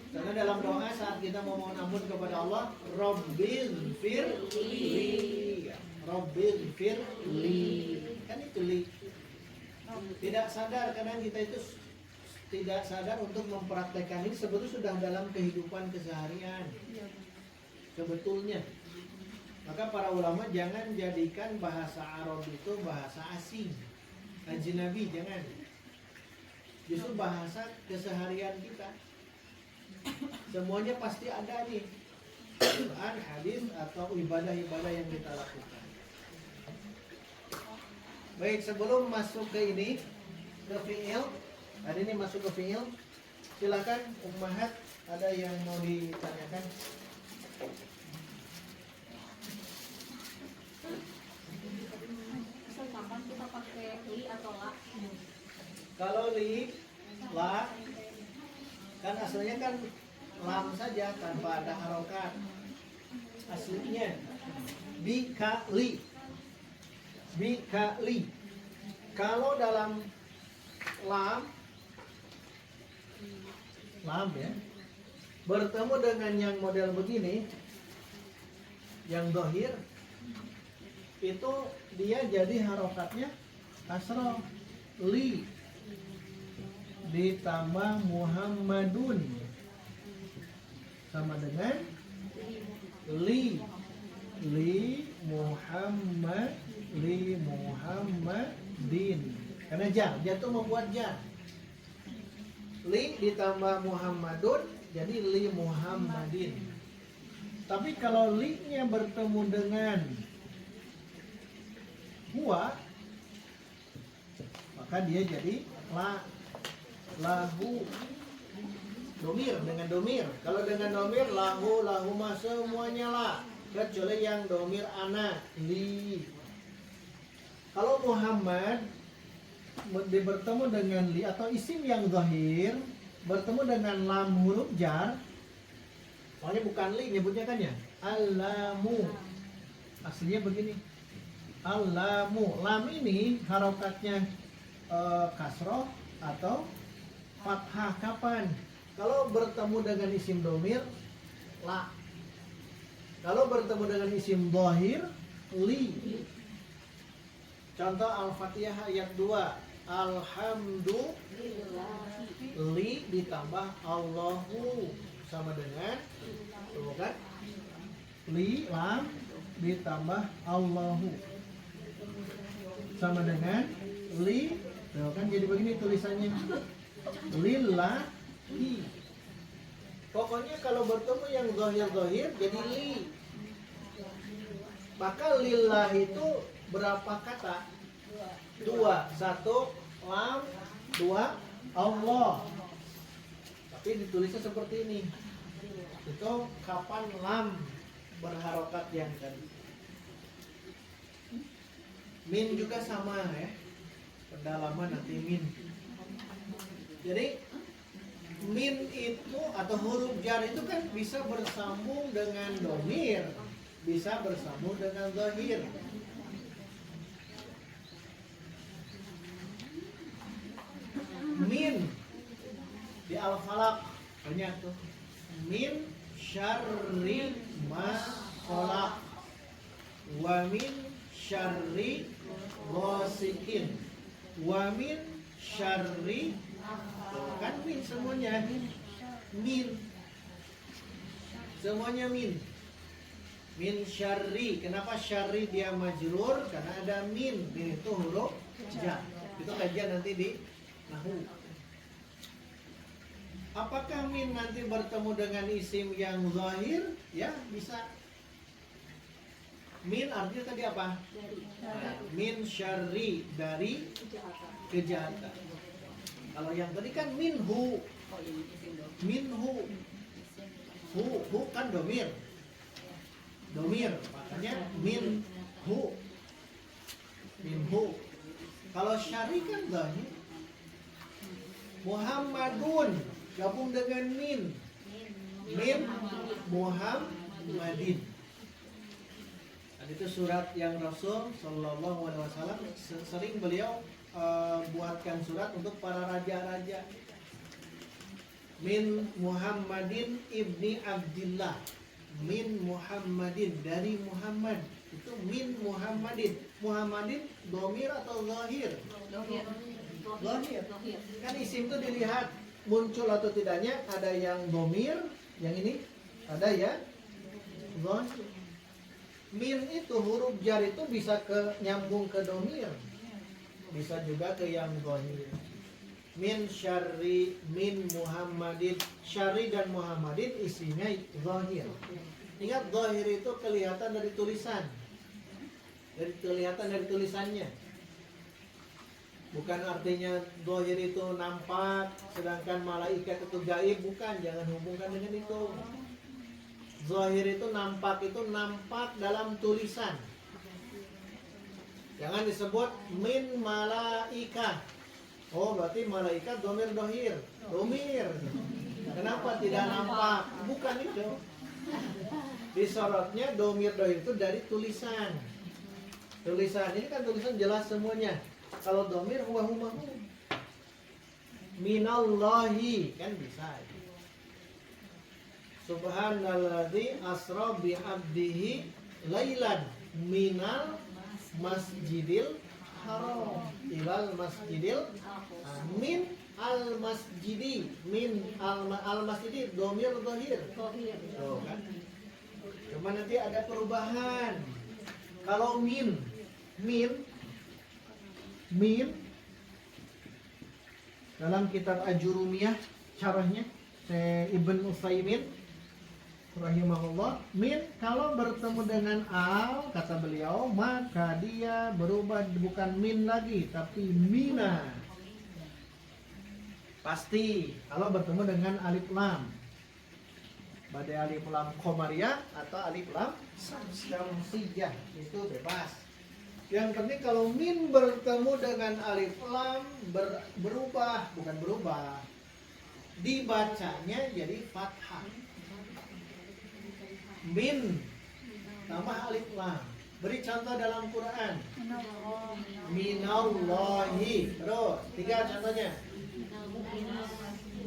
[SPEAKER 1] Karena dalam doa saat kita mau mohon ampun kepada Allah, Rabbil firli, Rabbil firli, kan itu li. Tidak sadar, kadang kita itu tidak sadar untuk mempraktekkan ini sebetulnya sudah dalam kehidupan keseharian. Sebetulnya. Maka para ulama jangan jadikan bahasa Arab itu bahasa asing, ajnabi, jangan. Justru bahasa keseharian kita. Semuanya pasti ada nih. Quran, hadis atau ibadah-ibadah yang kita lakukan. Baik, sebelum masuk ke ini, ke fi'il, hari ini masuk ke fi'il, silakan ummahat, ada yang mau ditanyakan?
[SPEAKER 2] Kapan kita pakai li atau la?
[SPEAKER 1] Kalau li, la, kan aslinya kan lam saja tanpa ada harokat. Aslinya bikali. Kalau dalam lam ya, bertemu dengan yang model begini, yang dohir, itu dia jadi harokatnya kasroh, li ditambah Muhammadun. sama dengan li Muhammadin. Karena jar itu membuat jar. Li ditambah Muhammadun jadi li Muhammadin. Tapi kalau li-nya bertemu dengan huwa, maka dia jadi lahu. Domir dengan domir. Kalau dengan domir lahu, lahuma semuanya la. Kecuali yang domir ana, li. Kalau Muhammad bertemu dengan li atau isim yang zahir bertemu dengan lam huruf jar, soalnya bukan li nyebutnya kan ya, alamu. Aslinya begini, alamu. Lam ini harokatnya kasroh atau fathah kapan? Kalau bertemu dengan isim domir, la. Kalau bertemu dengan isim zahir, li. Contoh Al-Fatihah ayat 2. Alhamdulillah li ditambah Allahu sama dengan tuh kan? Li lam ditambah Allahu sama dengan li. Tuh kan jadi begini tulisannya. Lillahi. Pokoknya kalau bertemu yang zahir-zahir jadi li. Maka lillah itu berapa kata? 2. 1 lam, 2 Allah. Tapi ditulisnya seperti ini. Itu kapan lam berharokat yang tadi. Min juga sama ya. Pendalaman nanti min. Jadi min itu atau huruf jar itu kan bisa bersambung dengan domir, bisa bersambung dengan zahir. Min di Al-Falaq banyak tuh. Min syarri ma khalaq wa min syarri ghasikin wa min syarri. Kan min semuanya. Min semuanya min. Min syarri. Kenapa syarri dia majrur? Karena ada min. Min itu huruf jar. Itu kajian nanti di nahu. Apakah min nanti bertemu dengan isim yang zahir? Ya, bisa. Min artinya tadi apa? Nah, min syarri, dari kejahatan. Kalau yang tadi kan minhu. Minhu. Hu kan domir. Domir, makanya minhu. Minhu. Kalau syarri kan zahir. Muhammadun gabung dengan min. Min Muhammadin. Dan itu surat yang Rasul Sallallahu Alaihi Wasallam sering beliau buatkan surat untuk para raja-raja. Min Muhammadin ibni Abdillah. Min Muhammadin, dari Muhammad. Itu min Muhammadin. Muhammadin domir atau zahir?
[SPEAKER 2] Zahir.
[SPEAKER 1] Kan isim itu dilihat muncul atau tidaknya, ada yang domir, yang ini ada ya zahir. Min itu huruf jar itu bisa nyambung ke domir, bisa juga ke yang zahir. Min syarri, min Muhammadin. Syarri dan Muhammadin isinya zahir. Ingat zahir itu kelihatan dari tulisan, kelihatan dari tulisannya. Bukan artinya zahir itu nampak, sedangkan malaikat itu gaib, bukan. Jangan hubungkan dengan itu. Zahir itu nampak dalam tulisan. Jangan disebut min malaika. Oh, berarti malaikat domir dohir. Domir. Kenapa tidak nampak? Bukan itu. Disorotnya domir dohir itu dari tulisan. Tulisan ini kan tulisan jelas semuanya. Kalau domir huwa humahu. Minallahi kan bisa. Subhanalladzi asra bi abdihi lailan minal masjidil haram ilal masjidil min al masjidi, min al masjidi domir dohir.
[SPEAKER 2] Tohir.
[SPEAKER 1] Tuh kan. Cuma nanti ada perubahan. Kalau min dalam kitab Ajurumiyah syarahnya Ibn Utsaimin rahimahullah, min kalau bertemu dengan al, kata beliau, maka dia berubah bukan min lagi tapi mina. Pasti kalau bertemu dengan alif lam, badai alif lam komariah atau alif lam syamsiyah, itu bebas. Yang penting kalau min bertemu dengan alif lam berubah, bukan berubah, dibacanya jadi fathah. Min tambah alif lam. Beri contoh dalam Quran. Minallahi. Terus 3 contohnya.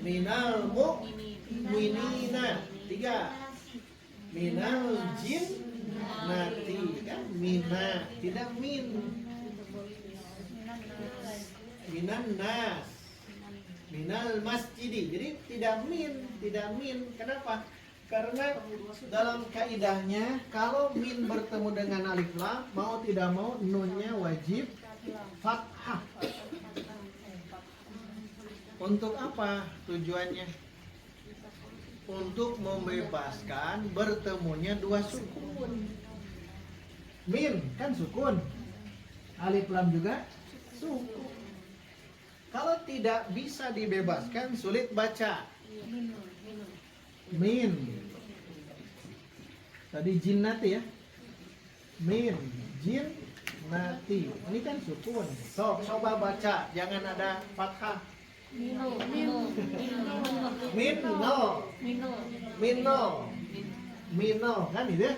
[SPEAKER 1] Minal mu'minina. 3. Minal jinnati. Kan mina, tidak min. Minan nas. Minal masjidi. Jadi tidak min. Kenapa? Karena dalam kaidahnya kalau min bertemu dengan alif lam, mau tidak mau nunnya wajib fathah. Untuk apa tujuannya? Untuk membebaskan bertemunya dua sukun. Min kan sukun, alif lam juga sukun. Kalau tidak bisa dibebaskan, sulit baca. Min. Tadi jinnati ya. Min, jinnati. Ini kan sukun. So, coba baca, jangan ada fathah.
[SPEAKER 2] Mino.
[SPEAKER 1] Mino kan itu ya.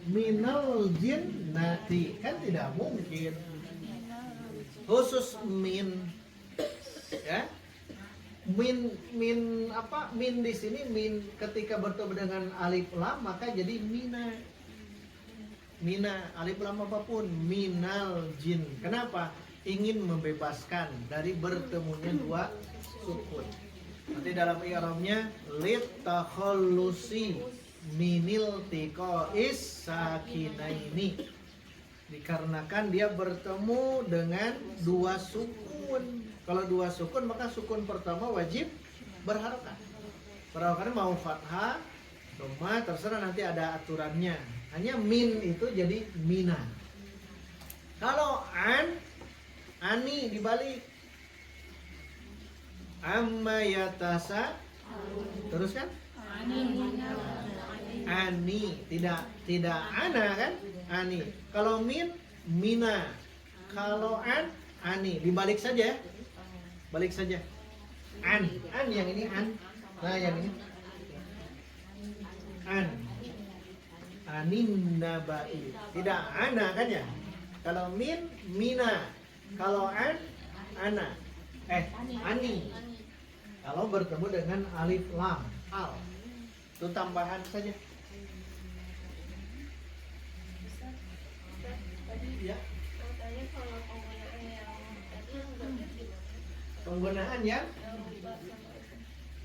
[SPEAKER 1] Minal jinnati. Kan tidak mungkin. Khusus min. Ya. Min apa? Min di sini min ketika bertemu dengan alif lam maka jadi mina. Mina alif lam apapun, minal jin. Kenapa? Ingin membebaskan dari bertemunya dua sukun. Nanti dalam i'rabnya lit takhallusi minil tiqais sakinaini. Dikarenakan dia bertemu dengan dua sukun. Kalau dua sukun maka sukun pertama wajib berharokat. Berharokat mau fathah, dhamma, terserah nanti ada aturannya. Hanya min itu jadi mina. Kalau ani dibalik. Amma yatasa. Terus kan? Ani, tidak ana kan? Ani. Kalau min, mina. Kalau ani, dibalik saja. Balik saja. An yang ini an. Nah, yang ini. Anin nabai. Tidak ana kan ya? Kalau min, mina. Kalau ana. Ani. Kalau bertemu dengan alif lam, al. Itu tambahan saja. Ya. Penggunaan yang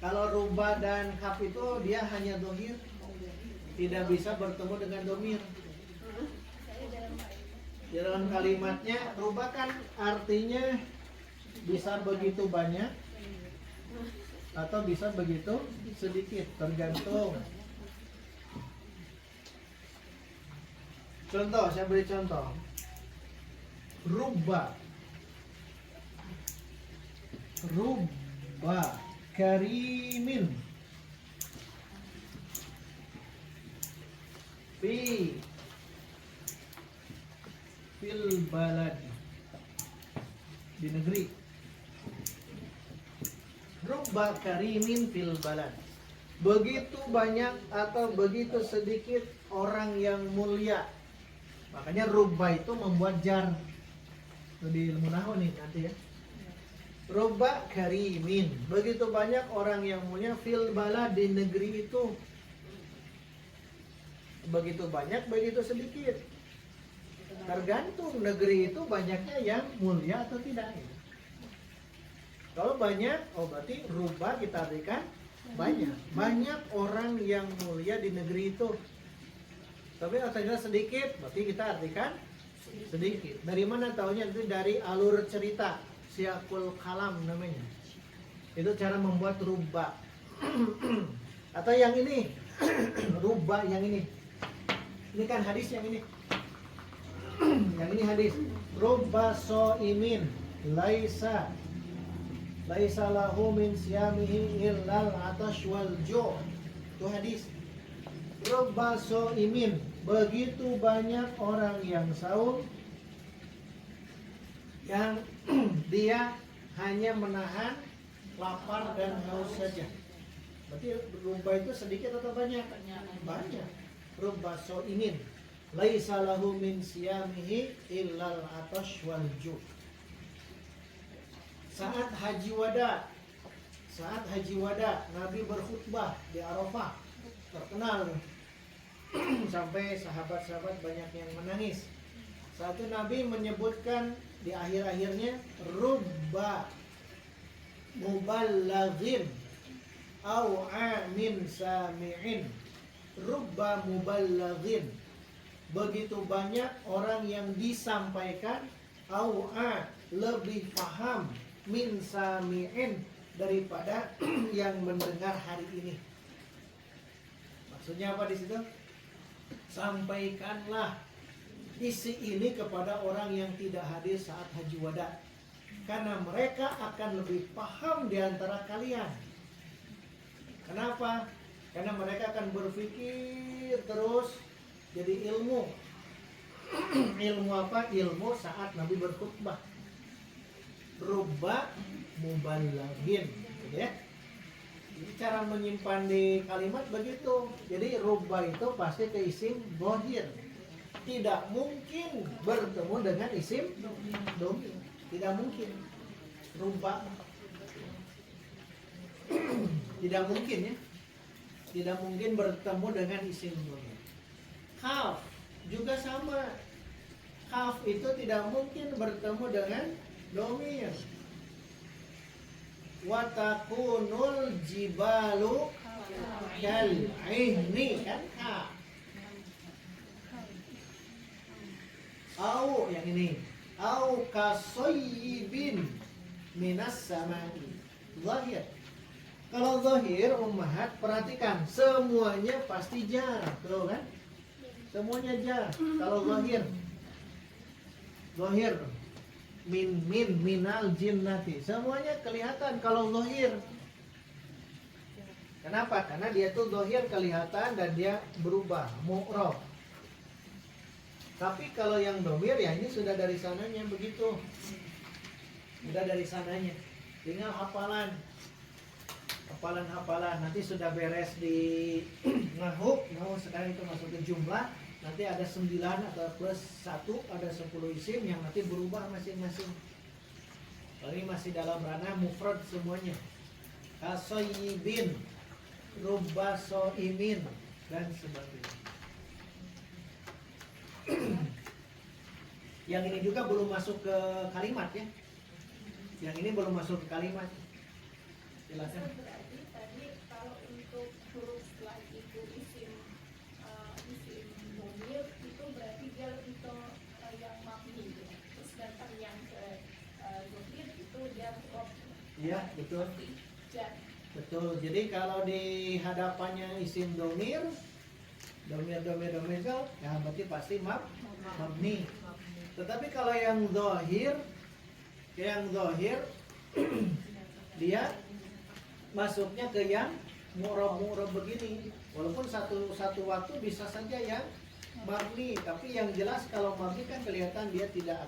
[SPEAKER 1] kalau rubah dan kaf itu dia hanya domir, tidak bisa bertemu dengan domir. Di dalam kalimatnya rubah kan artinya bisa begitu banyak atau bisa begitu sedikit, tergantung. Contoh, saya beri contoh. Rubah karimin fil balad, di negeri. Rubba karimin fil balad, begitu banyak atau begitu sedikit orang yang mulia. Makanya rubba itu membuat jar. Itu di ilmu nahwu nih nanti ya. Rubba karimin, begitu banyak orang yang mulia fil balad, di negeri itu. Begitu banyak, begitu sedikit. Tergantung negeri itu banyaknya yang mulia atau tidak. Kalau banyak, oh berarti ruba kita artikan banyak. Banyak orang yang mulia di negeri itu. Tapi artinya sedikit, berarti kita artikan sedikit. Dari mana taunya? Itu dari alur cerita, siakul kalam namanya. Itu cara membuat ruba. Atau yang ini, ruba yang ini. Ini kan hadis yang ini. Yang ini hadis. Ruba so'imin laisa lahu min siyamihi illal atash wal ju'. Itu hadis. Ruba so'imin, begitu banyak orang yang saum yang dia hanya menahan lapar dan haus saja. Berarti ruba itu sedikit atau banyak? Banyak. Ruba so'imin laisa lahu min siyamihi illal atash wal ju'. Saat haji wada, Nabi berkhutbah di Arafah, terkenal sampai sahabat-sahabat banyak yang menangis. Saat itu Nabi menyebutkan di akhir-akhirnya rubba muballaghin au amin sami'in. Rubba muballaghin, begitu banyak orang yang disampaikan, au lebih paham, min sami'in, daripada yang mendengar hari ini. Maksudnya apa di situ? Sampaikanlah isi ini kepada orang yang tidak hadir saat haji wada, karena mereka akan lebih paham di antara kalian. Kenapa? Karena mereka akan berpikir terus, jadi ilmu. Ilmu apa? Ilmu saat Nabi berkhutbah. Rubba muballaghin, gitu ya. Jadi cara menyimpan di kalimat begitu. Jadi rubba itu pasti ke isim dhamir. Tidak mungkin bertemu dengan isim dhamir. Tidak mungkin. Rubba tidak mungkin ya. Tidak mungkin bertemu dengan isim dhamir. Kaf juga sama. Kaf itu tidak mungkin bertemu dengan dhamir. Wa takunul jibalu kal ihni, kan kaf. Au yang ini, au kasoyibin minas samai. Zahir. Kalau zahir ummahat, perhatikan semuanya pasti jar, betul kan? Semuanya jar. Kalau zahir minal jinnati, semuanya kelihatan kalau zahir. Kenapa? Karena dia tuh zahir kelihatan dan dia berubah, mu'rab. Tapi kalau yang dhamir ya ini sudah dari sananya begitu. Sudah dari sananya. Tinggal hafalan. Hafalan. Nanti sudah beres di nahwu. Sekarang itu masuk ke jumlah. Nanti ada 9 atau plus 1, ada 10 isim yang nanti berubah masing-masing. Ini masih dalam ranah mufrad semuanya. Kasoyibin, rubba so'imin, dan sebagainya. Yang ini juga belum masuk ke kalimat ya. Yang ini belum masuk ke kalimat. Silakan.
[SPEAKER 3] Berarti tadi kalau untuk huruf setelah itu isim dhamir itu berarti dia lebih ke yang mabni gitu. Terus sedangkan yang ke dhamir itu dia rob.
[SPEAKER 1] Iya, betul.
[SPEAKER 3] Jar.
[SPEAKER 1] Betul. Jadi kalau di hadapannya isim dhamir itu ya berarti pasti mabni. Tetapi kalau yang zahir dia masuknya ke yang mu'rab begini. Walaupun satu waktu bisa saja yang mabni, tapi yang jelas kalau mabni kan kelihatan dia tidak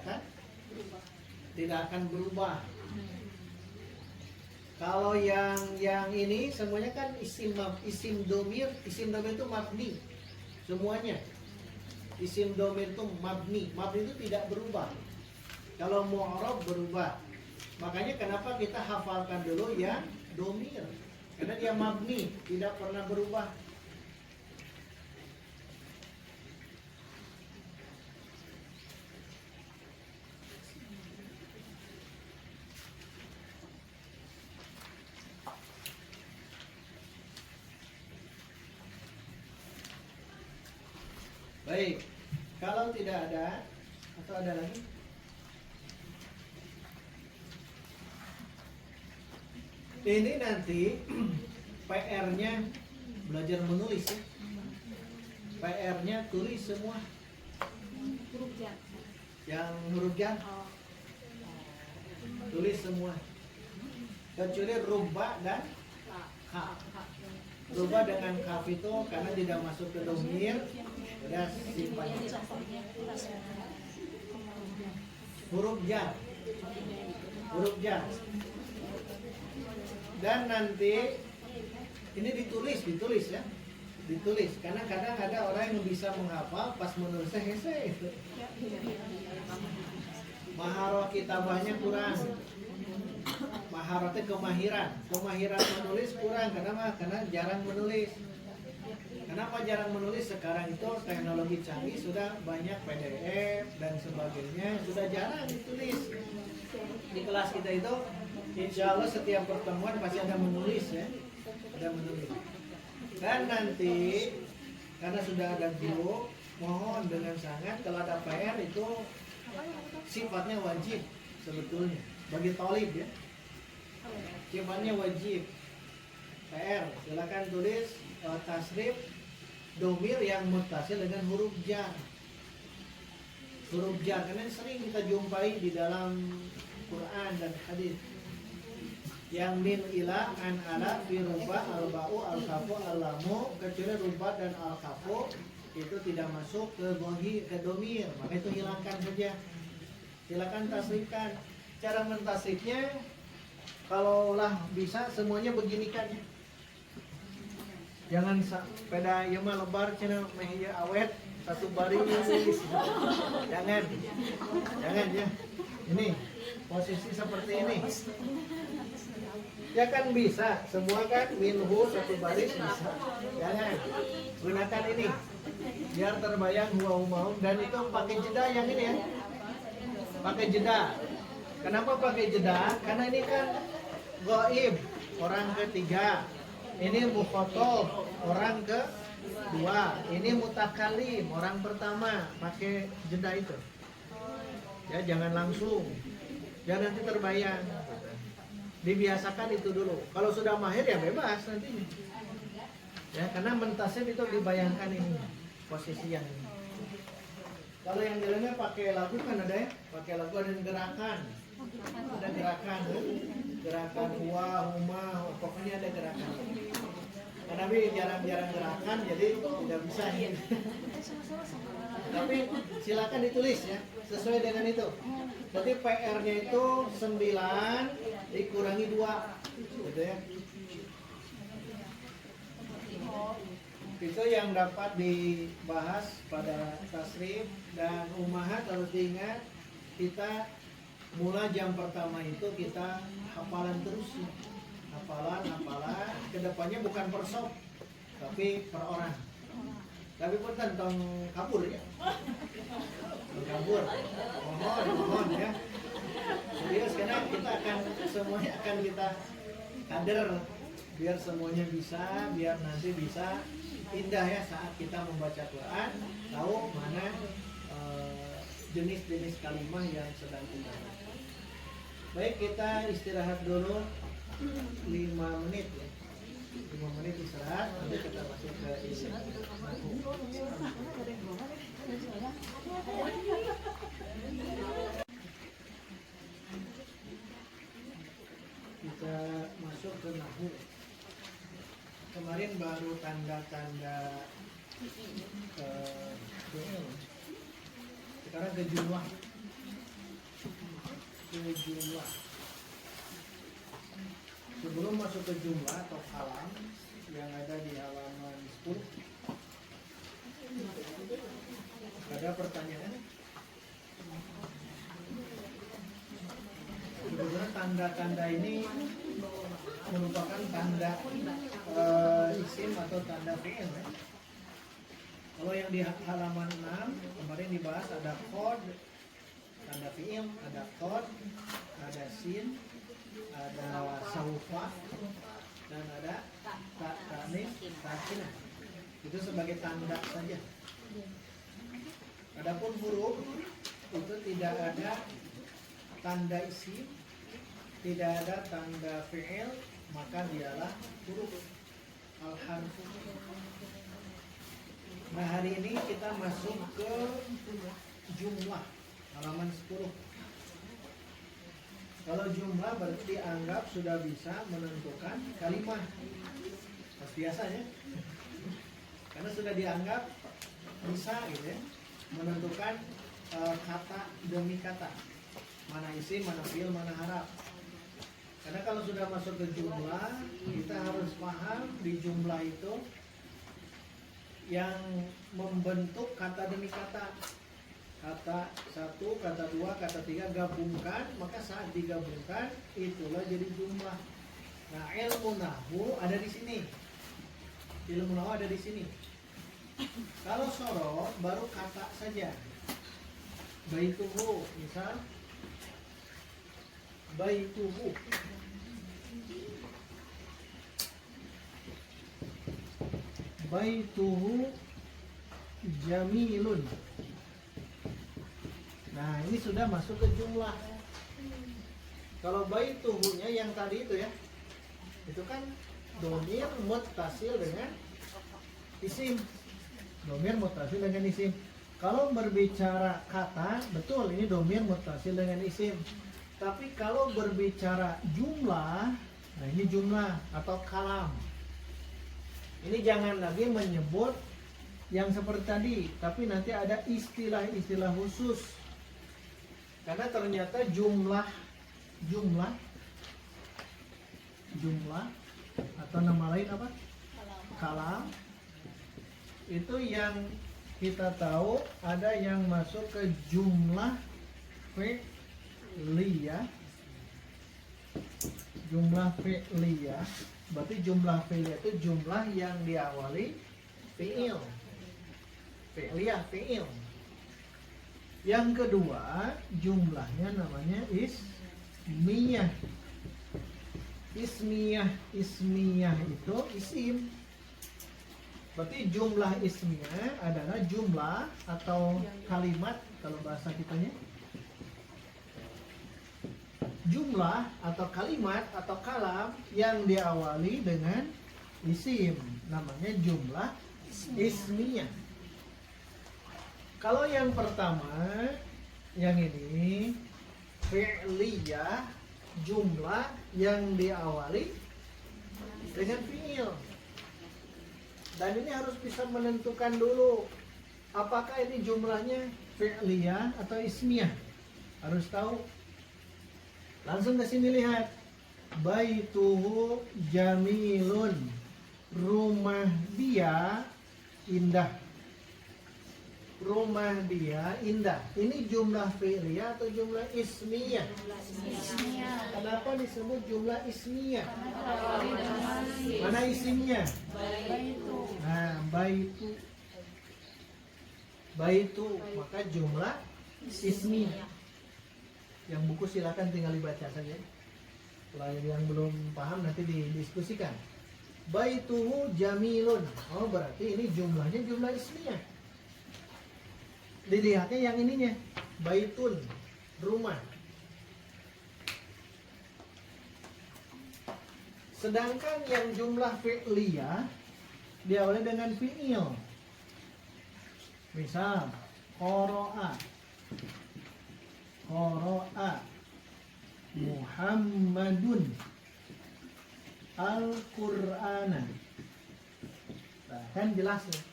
[SPEAKER 1] akan berubah. Kalau yang ini semuanya kan isim dhamir itu mabni. Semuanya isim dhamir itu mabni itu tidak berubah. Kalau mu'rab berubah. Makanya kenapa kita hafalkan dulu yang dhamir, karena dia mabni, tidak pernah berubah. Baik, kalau tidak ada atau ada lagi? Ini nanti PR-nya belajar menulis ya. PR-nya tulis semua
[SPEAKER 2] Huruf jar.
[SPEAKER 1] yang huruf jar,
[SPEAKER 2] Oh.
[SPEAKER 1] tulis semua. Kecuali rubah dan
[SPEAKER 2] La.
[SPEAKER 1] kaf.
[SPEAKER 2] Ha.
[SPEAKER 1] Rubah dengan kaf itu karena tidak masuk ke domir, sudah simpan. Huruf jar, huruf jar. Dan nanti ini ditulis ya, ditulis. Karena kadang ada orang yang bisa menghafal pas menulisnya hese itu. Maharoh kitabahnya kurang. Maharotnya kemahiran menulis kurang. Karena jarang menulis. Kenapa jarang menulis? Sekarang itu teknologi canggih, sudah banyak PDF dan sebagainya, sudah jarang ditulis. Di kelas kita itu insya Allah setiap pertemuan pasti ada menulis ya, ada menulis. Dan nanti karena sudah ada guru, mohon dengan sangat kalau ada PR itu sifatnya wajib sebetulnya bagi tolib ya, sifatnya wajib. PR silakan tulis tasrif domir yang muttasil dengan huruf jar. Huruf jar karena sering kita jumpai di dalam Quran dan hadis. Yang min ila an ala fi ruba al ba'u al kafu al lamu, kecuali ruba dan al kafu itu tidak masuk ke domir, maka itu hilangkan saja. Silakan tasrifkan. Cara mentasrifnya kalaulah bisa semuanya beginikan. Jangan sepeda ya mah lebar cenah meh awet satu baris. Jangan ya. Ini posisi seperti ini. Ya kan bisa, semua kan minhu satu baris bisa. Jangan gunakan ini biar terbayang huwa umahum, dan itu pakai jeda yang ini ya. Pakai jeda. Kenapa pakai jeda? Karena ini kan ghaib, orang ketiga. Ini mukhotob, orang kedua. Ini mutakalim, orang pertama. Pakai jeda itu. Ya, jangan langsung. Jangan nanti terbayang. Dibiasakan itu dulu. Kalau sudah mahir ya bebas nanti. Ya, karena mentasib itu dibayangkan ini posisi yang ini. Kalau yang jalannya pakai lagu kan ada ya, pakai lagu ada gerakan. Ada gerakan, gerakan huwa, huma, pokoknya ada gerakan. Karena Nabi jarang-jarang gerakan, jadi tidak bisa ini. Tapi silakan ditulis ya, sesuai dengan itu. Berarti PR-nya itu 9 dikurangi 2, gitu ya. Itu yang dapat dibahas pada tasrif dan umahat. Harus diingat, kita mulai jam pertama itu kita hafalan terus ya. Hafalan, kedepannya bukan per sop, tapi per orang. Tapi pun tentang kabur ya, kabur. Mohon ya. Serius, karena kita akan semuanya akan kita kader biar semuanya bisa, biar nanti bisa indah ya saat kita membaca Quran, tahu mana jenis-jenis kalimah yang sedang kita baca. Baik, kita istirahat dulu 5 menit ya. 5 menit istirahat, nanti kita masuk ke ini. Kita masuk ke nahu. Kemarin baru tanda-tanda fi'il. Sekarang ke jumlah. Sebelum masuk ke jumlah atau kalam yang ada di halaman 10, ada pertanyaan? Sebenarnya tanda-tanda ini merupakan tanda isim atau tanda fi'il ya. Kalau yang di halaman 6 kemarin dibahas ada kod, tanda fi'il, ada kod, ada sin, ada saufa, dan ada tanis, takinah. Itu sebagai tanda saja. Adapun huruf itu tidak ada tanda isim, tidak ada tanda fi'il, maka dialah huruf al-harf. Nah, hari ini kita masuk ke jumlah halaman 10. Kalau jumlah berarti dianggap sudah bisa menentukan kalimat. Mas biasanya karena sudah dianggap bisa gitu ya, menentukan kata demi kata, mana isim, mana fi'il, mana haraf. Karena kalau sudah masuk ke jumlah, kita harus paham di jumlah itu yang membentuk kata demi kata. Kata satu, kata dua, kata tiga gabungkan, maka saat digabungkan itulah jadi jumlah. Nah, ilmu nahwu ada di sini. Ilmu nahwu ada di sini. Kalau sorot baru kata saja. Baituhu, misal baituhu. Baituhu jamilun. Nah, ini sudah masuk ke jumlah. Kalau baituhunya yang tadi itu ya, itu kan domir muttasil dengan isim. Domir muttasil dengan isim. Kalau berbicara kata, betul ini domir muttasil dengan isim. Tapi kalau berbicara jumlah, nah ini jumlah atau kalam. Ini jangan lagi menyebut yang seperti tadi, tapi nanti ada istilah-istilah khusus. Karena ternyata jumlah atau nama lain apa? Kalam. Itu yang kita tahu ada yang masuk ke jumlah fi'liyah. Jumlah fi'liyah. Berarti jumlah fi'liyah itu jumlah yang diawali fi'il. Fi'liyah, fi'il. Yang kedua, jumlahnya namanya ismiyah. Ismiyah itu isim. Berarti jumlah ismiyah adalah jumlah atau kalimat kalau bahasa kitanya. Jumlah atau kalimat atau kalam yang diawali dengan isim, namanya jumlah ismiyah. Kalau yang pertama, yang ini fi'liyah, jumlah yang diawali dengan fi'il. Dan ini harus bisa menentukan dulu apakah ini jumlahnya fi'liyah atau ismiyah. Harus tahu. Langsung ke sini lihat. Baituhu jamilun. Rumah dia indah. Rumah dia indah. Ini jumlah fi'liyah atau jumlah ismiyah?
[SPEAKER 2] Ismiyah.
[SPEAKER 1] Kenapa disebut jumlah ismiyah?
[SPEAKER 2] Karena
[SPEAKER 1] Mana isimnya?
[SPEAKER 2] baitu.
[SPEAKER 1] Nah, baitu. Baitu, maka jumlah ismiyah. Yang buku silakan tinggal dibaca saja. Kalau yang belum paham nanti didiskusikan. Baituhu jamilun. Oh, berarti ini jumlahnya jumlah ismiyah. Dilihatnya yang ininya, baitun, rumah. Sedangkan yang jumlah fi'liyah diawali dengan fi'il. Misal, qara'a Muhammadun Al-Qur'ana. Nah, kan jelas nih.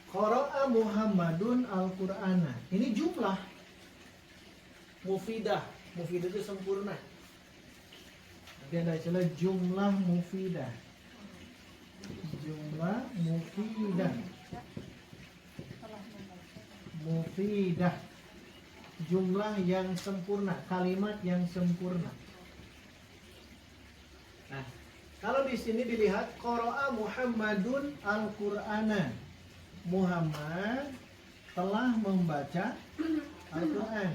[SPEAKER 1] Qara'a Muhammadun Al-Qur'ana. Ini jumlah mufidah. Mufidah itu sempurna. Nanti ada istilah jumlah mufidah. Jumlah mufidah. Mufidah. Jumlah yang sempurna, kalimat yang sempurna. Nah, kalau di sini dilihat qara'a Muhammadun Al-Qur'ana. Muhammad telah membaca Al-Quran.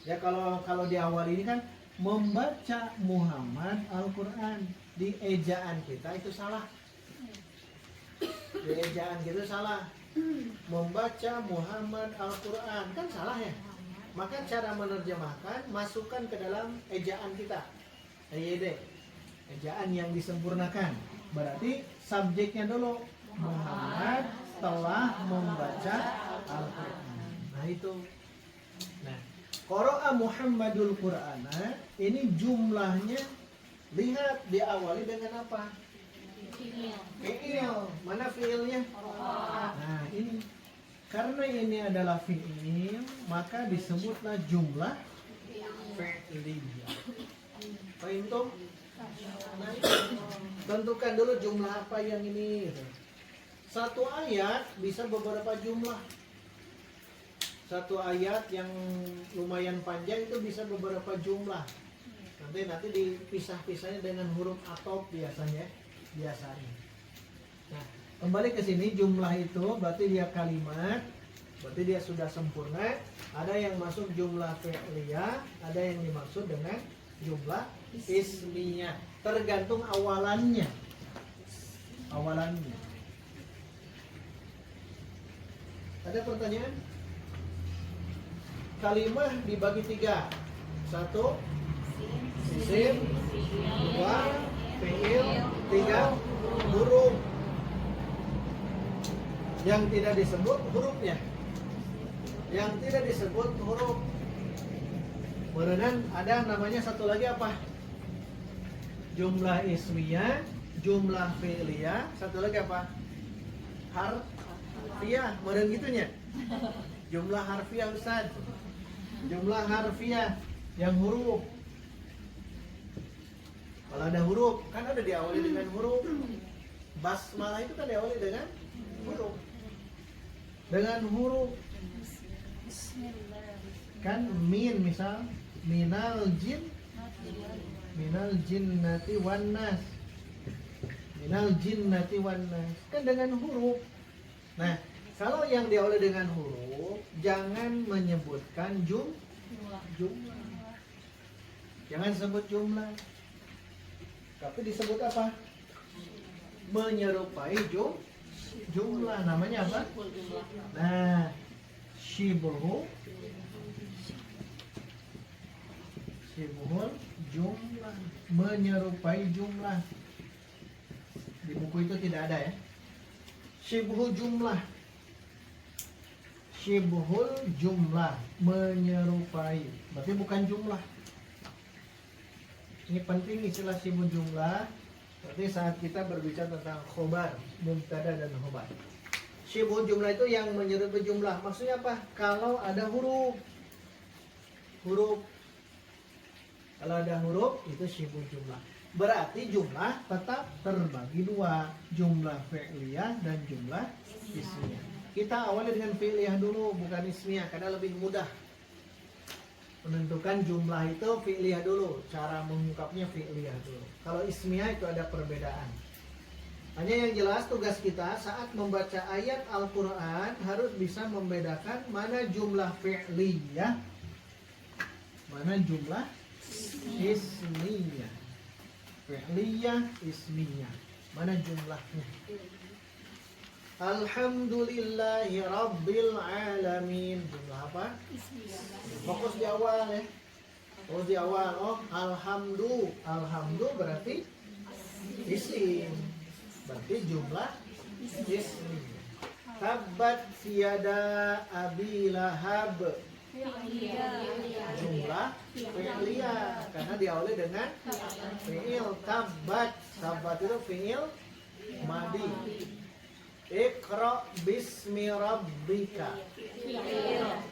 [SPEAKER 1] Ya, kalau di awal ini kan membaca Muhammad Al-Quran. Di ejaan kita itu salah. Di ejaan kita salah. membaca Muhammad Al-Quran. Kan salah ya? Maka cara menerjemahkan, masukkan ke dalam ejaan kita. EYD. Ejaan yang disempurnakan. Berarti subjeknya dulu. Muhammad telah membaca Al-Quran. Nah itu. Nah, Qara'a Muhammadul Qur'an. Ini jumlahnya, lihat diawali dengan apa? Fi'il. Mana fi'ilnya? Nah ini. Karena ini adalah fi'il, maka disebutlah jumlah fi'liyah. Paham tuh? Nah, tentukan dulu jumlah apa yang ini. Satu ayat bisa beberapa jumlah. Satu ayat yang lumayan panjang itu bisa beberapa jumlah. Nanti dipisah-pisahnya dengan huruf atop biasanya. Nah, kembali ke sini, jumlah itu berarti dia kalimat, berarti dia sudah sempurna. Ada yang masuk jumlah fi'liyah, ada yang dimaksud dengan jumlah ismiyah. Tergantung awalannya. Ada pertanyaan? Kalimah dibagi 3. 1 isim, 2 fi'il, 3 huruf. Yang tidak disebut hurufnya. Yang tidak disebut huruf. Kemudian ada namanya satu lagi apa? Jumlah ismiyah, jumlah fi'liyah, satu lagi apa? Harfiah, kemudian gitunya. Jumlah harfiah Ustaz. Jumlah harfiah yang huruf. Kalau ada huruf, kan ada diawali dengan huruf. Basmalah itu kan diawali dengan huruf. Dengan huruf. Kan min misal, minal jinnati wan nas. Minal jinnati wan nas. Kan dengan huruf. Nah, kalau yang diawali dengan huruf, jangan menyebutkan jumlah. Jangan sebut jumlah. Tapi disebut apa? Menyerupai jumlah. Namanya apa? Nah, syibhul jumlah. Menyerupai jumlah. Di buku itu tidak ada ya. Syibhul jumlah. Syibhul jumlah. Menyerupai. Berarti bukan jumlah. Ini penting istilah syibhul jumlah. Berarti saat kita berbicara tentang khobar, mubtada dan khobar. Syibhul jumlah itu yang menyerupai jumlah. Maksudnya apa? Kalau ada huruf. Kalau ada huruf itu syibhul jumlah. Berarti jumlah tetap terbagi 2. Jumlah fi'liyah dan jumlah ismiyah. Kita awali dengan fi'liyah dulu, bukan ismiyah, karena lebih mudah. Menentukan jumlah itu fi'liyah dulu. Cara mengungkapnya fi'liyah dulu. Kalau ismiyah itu ada perbedaan. Hanya yang jelas tugas kita saat membaca ayat Al-Quran harus bisa membedakan mana jumlah fi'liyah, mana jumlah ismiyah. Fi'liyah, ismiyah. Mana jumlahnya? Alhamdulillahi Rabbil Alamin. Jumlah apa? Fokus di awal ya. Fokus di awal. Oh, Alhamdu berarti isim. Berarti jumlah isim. Tabbat yada Abi Lahab. Jumlah fi'liyah. Karena diawali dengan fi'il. Tabbat itu fi'il madi. Iqra bismi rabbika.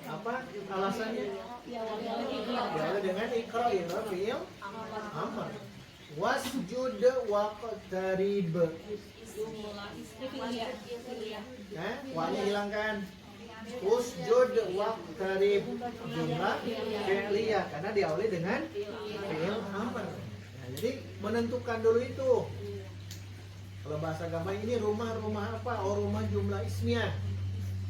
[SPEAKER 1] Apa alasannya? Diawali dengan iqra itu fi'il amr. Wasjud waqtarib. Wanya hilangkan. Usjud waqtarib. Jumlah fi'liyah karena diawali dengan fi'il amr. Nah, jadi menentukan dulu itu. Kalau bahasa agama ini rumah apa? Oh, rumah jumlah ismiyah.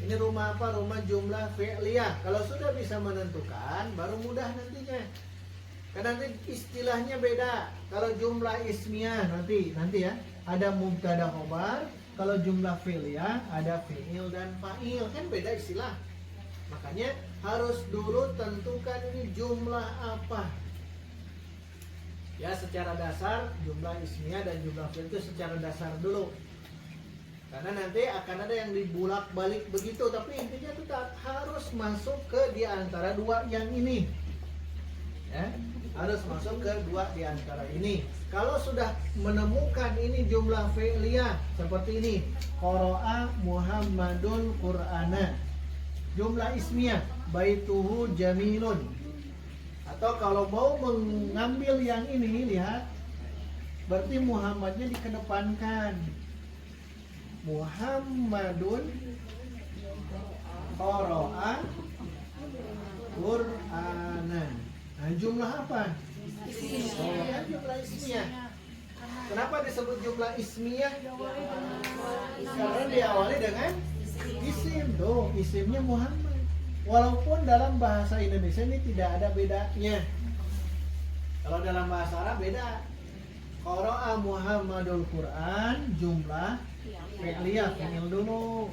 [SPEAKER 1] Ini rumah apa? Rumah jumlah fi'liyah. Kalau sudah bisa menentukan, baru mudah nantinya. Karena nanti istilahnya beda. Kalau jumlah ismiyah nanti ya ada mubtada khobar, Kalau jumlah fi'liyah ada fi'il dan fa'il, kan beda istilah. Makanya harus dulu tentukan ini jumlah apa. Ya, secara dasar jumlah ismiyah dan jumlah fi'il itu secara dasar dulu. Karena nanti akan ada yang dibulak-balik begitu, tapi intinya tetap harus masuk ke di antara dua yang ini. Ya, harus masuk ke dua di antara ini. Kalau sudah menemukan ini jumlah fi'liyah seperti ini, qara'a Muhammadun Qur'ana. Jumlah ismiyah, baituhu jamilun. Atau kalau mau mengambil yang ini, lihat, berarti Muhammadnya dikedepankan. Muhammadun qara'a Qur'ana. Nah, jumlah apa? Ismiyah. Jumlah ismiyah. Kenapa disebut jumlah ismiyah? Karena diawali dengan isim. Tuh, isimnya Muhammad. Walaupun dalam bahasa Indonesia ini tidak ada bedanya. Kalau dalam bahasa Arab beda. Qara'a Muhammadul Quran, jumlah fi'liyah, fi'il dulu.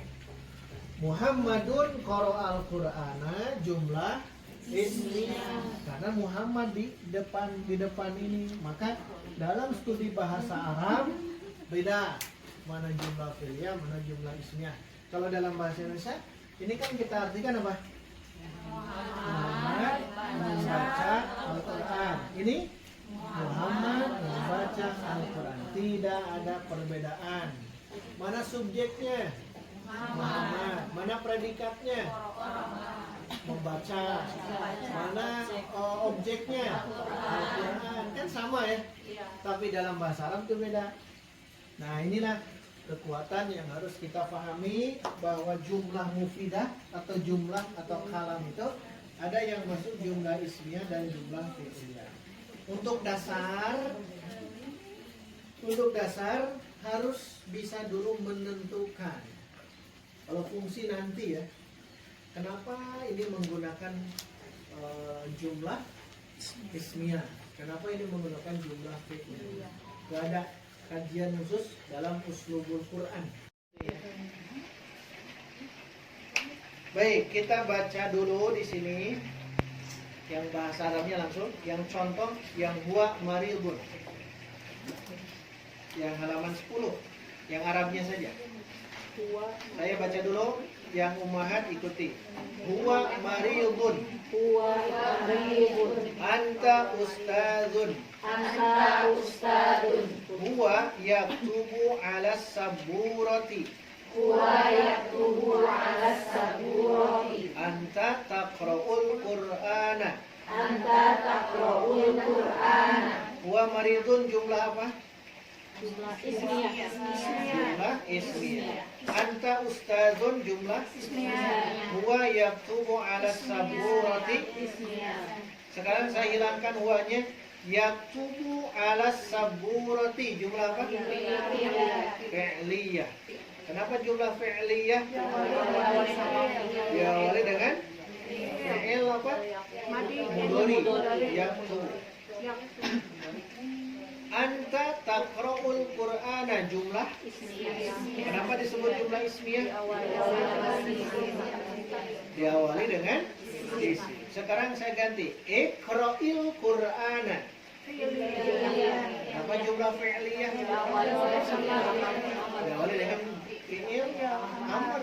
[SPEAKER 1] Muhammadun qara'al Qur'ana, jumlah ismiyah. Karena Muhammad di depan ini. Maka dalam studi bahasa Arab beda mana jumlah fi'liyah, mana jumlah ismiyah. Kalau dalam bahasa Indonesia ini kan kita artikan apa? Muhammad membaca Al-Quran. Ini Muhammad membaca Al-Quran. Tidak ada perbedaan. Mana subjeknya? Muhammad. Mana predikatnya? Membaca. Mana objeknya? Al-Quran. Kan sama ya? Tapi dalam bahasa Arab itu beda. Nah, inilah kekuatan yang harus kita pahami, bahwa jumlah mufidah atau jumlah atau kalam itu ada yang masuk jumlah ismiyah dan jumlah fi'liyah. Untuk dasar harus bisa dulu menentukan. Kalau fungsi nanti ya, kenapa ini menggunakan jumlah ismiyah? Kenapa ini menggunakan jumlah fi'liyah? Gak ada kajian khusus dalam uslubul Quran. Baik, kita baca dulu di sini yang bahasa Arabnya langsung, yang contoh yang huwa maridun. Yang halaman 10, yang Arabnya saja. Saya baca dulu, yang ummahat ikuti. Huwa maridun.
[SPEAKER 2] Huwa maridun.
[SPEAKER 1] Anta ustazun.
[SPEAKER 2] Anta ustadun.
[SPEAKER 1] Huwa yaktubu ala saburati.
[SPEAKER 2] Huwa yaktubu ala saburati.
[SPEAKER 1] Anta taqra'ul Qur'ana.
[SPEAKER 2] Anta taqra'ul Qur'ana.
[SPEAKER 1] Huwa maridun jumlah apa?
[SPEAKER 2] Jumlah ismiyah.
[SPEAKER 1] Jumlah ismiyah. Anta ustazun jumlah
[SPEAKER 2] Ismiyah.
[SPEAKER 1] Huwa yaktubu ala saburati.
[SPEAKER 2] Ismiyah.
[SPEAKER 1] Sekarang saya hilangkan huwanya. Yaktubu ala saburati jumlah apa? Fi'liyah. Kenapa jumlah fi'liyah? Diawali dengan fi'il apa? Mudhari. Yaktubu. Anta taqra'ul Qur'ana jumlah. Kenapa disebut jumlah ismiyah? Diawali dengan isim. Sekarang saya ganti. Iqra'il Qur'ana. Apa jumlah fi'liyah? Diawali dengan fi'il amr.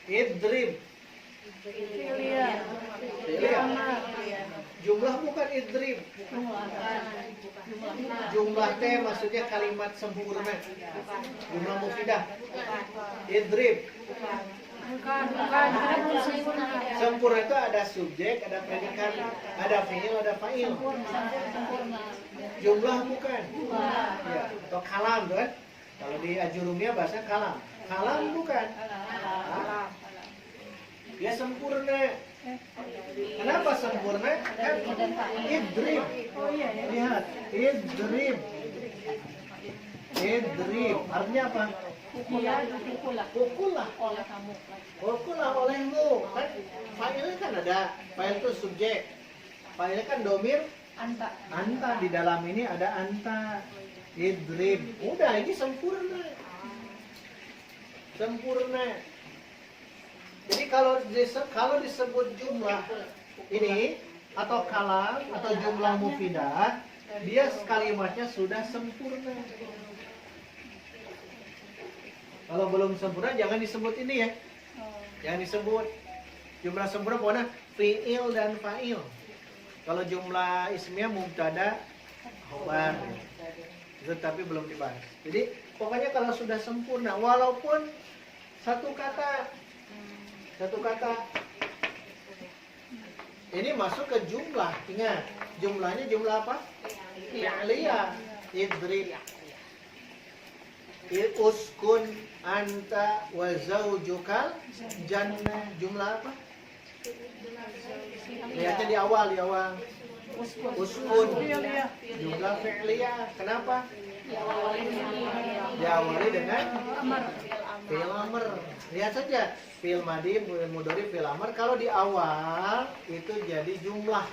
[SPEAKER 1] Idrib. Fi'liyah. Jumlah bukan idrib. Jumlah teh maksudnya kalimat sempurna. Jumlah mufidah. Idrib. Sempurna itu ada subjek, ada predikat, ada fi'il, ada fa'il. Jumlah bukan. Ya, atau kalam kan? Kalau di ajurumiyah bahasa kalam. Kalam bukan. Nah, dia sempurna. Kenapa sempurna? Kan idrib. Lihat, idrib. Idrib. Artinya apa? Pukullah. Pukullah olehmu. Kan fa'ilnya kan ada. Fa'il itu subjek. Fa'ilnya kan domir. Anta. Di dalam ini ada anta. idrib. Udah, ini sempurna. Sempurna. Jadi kalau disebut jumlah ini atau kalam atau jumlah mufidah, dia kalimatnya sudah sempurna. Kalau belum sempurna jangan disebut ini ya. Jangan disebut. Jumlah sempurna pokoknya fi'il dan fa'il. Kalau jumlah ismiyah mubtada khobar. Itu tapi belum dibahas. Jadi pokoknya kalau sudah sempurna walaupun satu kata ini masuk ke jumlah. Ingat, jumlahnya jumlah apa? Fi'liyah. Idrib. Uskun anta wa zaujukal jannah. Jumlah apa? Lihatnya di awal. Uskun. Jumlah fi'liyah. Kenapa? Diawali dengan fi'il amr. Lihat saja, fi'il madhi, fi'il mudhari, fi'il amr. Kalau di awal itu jadi jumlah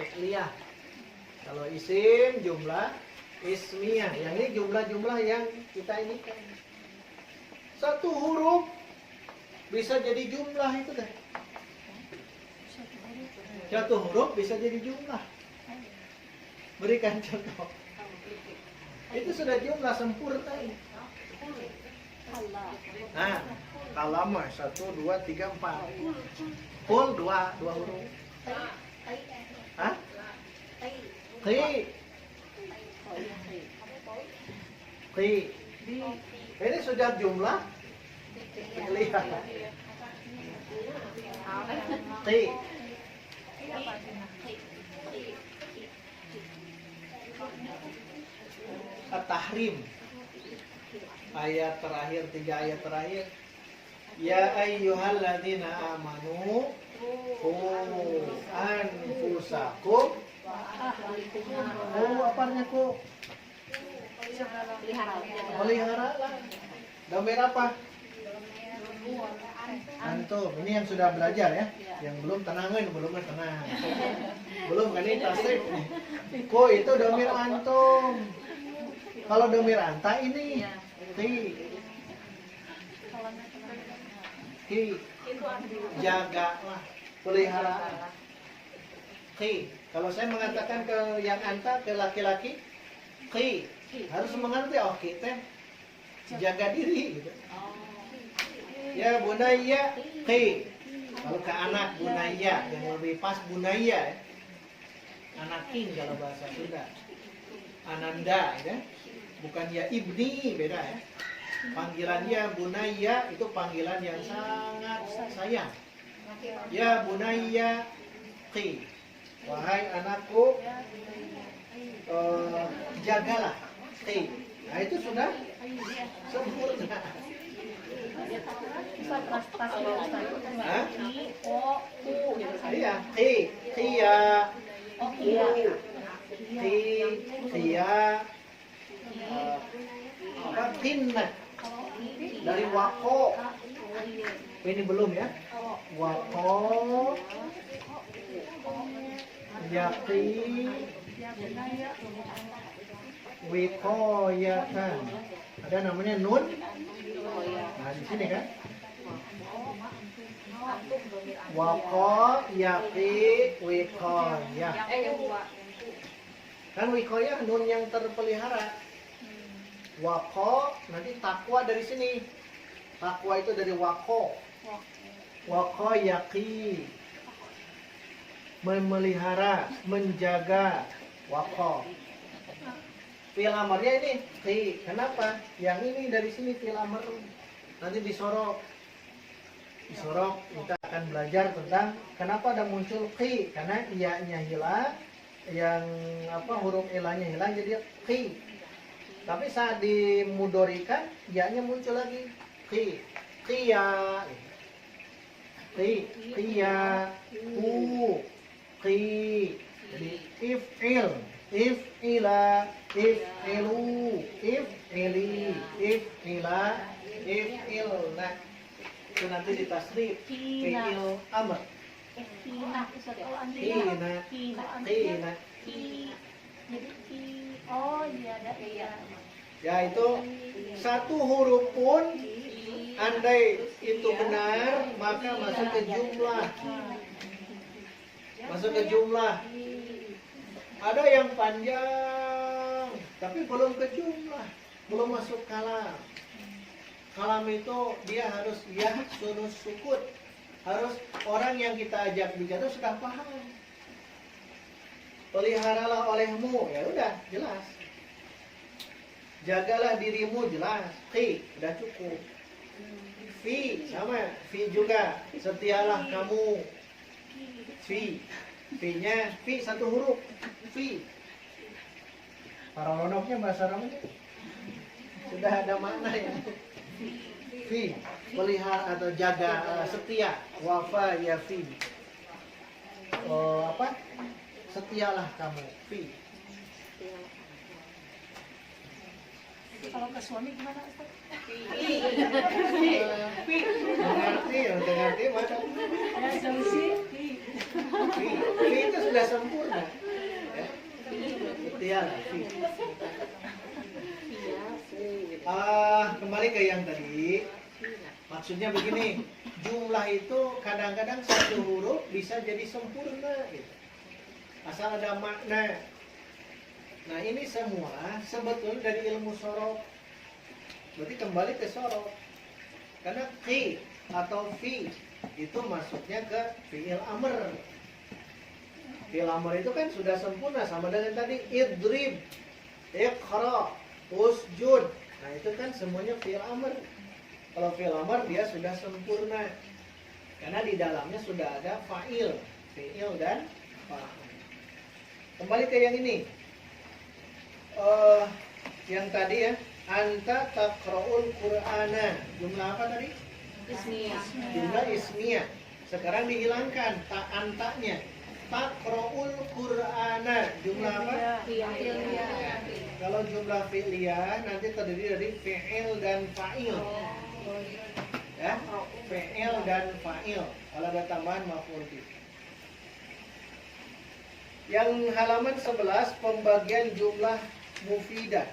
[SPEAKER 1] fi'liyah. Kalau isim jumlah ismiyah. Yang ini jumlah-jumlah yang kita ini kan. Satu huruf bisa jadi jumlah itu kan. Satu huruf bisa jadi jumlah. Berikan contoh. Itu sudah jumlah sempurna ini. Nah, kalam 1, 2, 3, 4. Full 2 huruf. Hah? Qi. Ini sudah jumlah. Lihat. Qi. At-Tahrim. Ayat terakhir, 3 ayat terakhir. Ya ayyuhalladzina amanu qu anfusakum. Apa artinya ku? Peliharalah. Domir apa? Antum. Ini yang sudah belajar ya. Yang belum tenangin, belum tenang. Belum kan ini tasrif nih. Ku itu domir antum. Kalau domir anta ini Ki. Jagalah, pelihara. Ki. Kalau saya mengatakan ke yang anta, ke laki-laki, ki. Harus mengerti, oh kita jaga diri gitu. Ya bunayya, ki. Kalau ke anak bunayya, yang lebih pas bunayya ya. Anak king kalau bahasa Sunda. Ananda ya. Bukan ya ibni, beda ya. Panggilannya bunayya itu panggilan yang sangat sayang. Ya bunayya qi. Wahai anakku, jagalah qi. Nah itu sudah sempurna. Iya, qi, qiya, qiya, kinna. Dari wako. Ini belum ya. Wako, yaqi, wikoyatan. Ada namanya nun. Nah di sini kan. Wako, yaqi, wikoyah. Kan wikoyah nun yang terpelihara. Wako nanti takwa dari sini. Takwa itu dari wako. Wako yaqi. Memelihara, menjaga. Wako. Fi'il amarnya ini qi. Kenapa? Yang ini dari sini fi'il amar. Nanti disorok. Kita akan belajar tentang kenapa ada muncul qi. Karena iya-nya hilang, yang huruf ilahnya hilang jadi qi. Tapi saat dimudorikan, ya-nya muncul lagi. Qi, qiya, qiya, qi. Jadi if'il, if'ila, if'ilu, if'ili, if'ila, if'ilna. Itu nanti ditasrif. Fi'il amr. Qina,
[SPEAKER 3] Jadi oh iya ada iya.
[SPEAKER 1] Ya itu satu huruf pun andai itu benar maka masuk ke jumlah. Masuk ke jumlah. Ada yang panjang tapi belum ke jumlah, belum masuk kalam. Kalam itu dia harus suruh sukut. Harus orang yang kita ajak bicara sudah paham. Peliharalah olehmu, ya udah jelas. Jagalah dirimu, jelas. Fi udah cukup. Fi sama, fi juga. Setialah kamu. Fi, fi-nya fi satu huruf. Fi. Pararonoknya bahasa Arabnya sudah ada makna ya. Fi, pelihara atau jaga, setia. Wafa ya fi. Apa? Setialah kamu. Fi.
[SPEAKER 3] Kalau ke suami gimana Ustaz?
[SPEAKER 1] Mengerti mana? Fi itu sudah sempurna. Ya. Setialah fi. Kembali ke yang tadi. Maksudnya begini, jumlah itu kadang-kadang satu huruf bisa jadi sempurna gitu. Asal ada makna. Nah ini semua sebetulnya dari ilmu sorok. Berarti kembali ke sorok. Karena ki atau fi itu masuknya ke fi'il amr. Fi'il amr itu kan sudah sempurna sama dengan tadi idrib, iqra, usjud. Nah itu kan semuanya fi'il amr. Kalau fi'il amr dia sudah sempurna. Karena di dalamnya sudah ada fa'il, fi'il dan fa'il. Kembali ke yang ini. Yang tadi ya, anta taqra'ul qur'ana. Jumlah apa tadi?
[SPEAKER 2] Ismiyah.
[SPEAKER 1] Jumlah ismiyah. Sekarang dihilangkan antanya. Taqra'ul qur'ana. Jumlah apa?
[SPEAKER 2] Fi'liyah.
[SPEAKER 1] Kalau jumlah fi'liyah nanti terdiri dari fi'il dan fa'il. Ya, fi'il dan fa'il. Kalau ada tambahan maf'ul bih. Yang halaman 11 pembagian jumlah mufidah.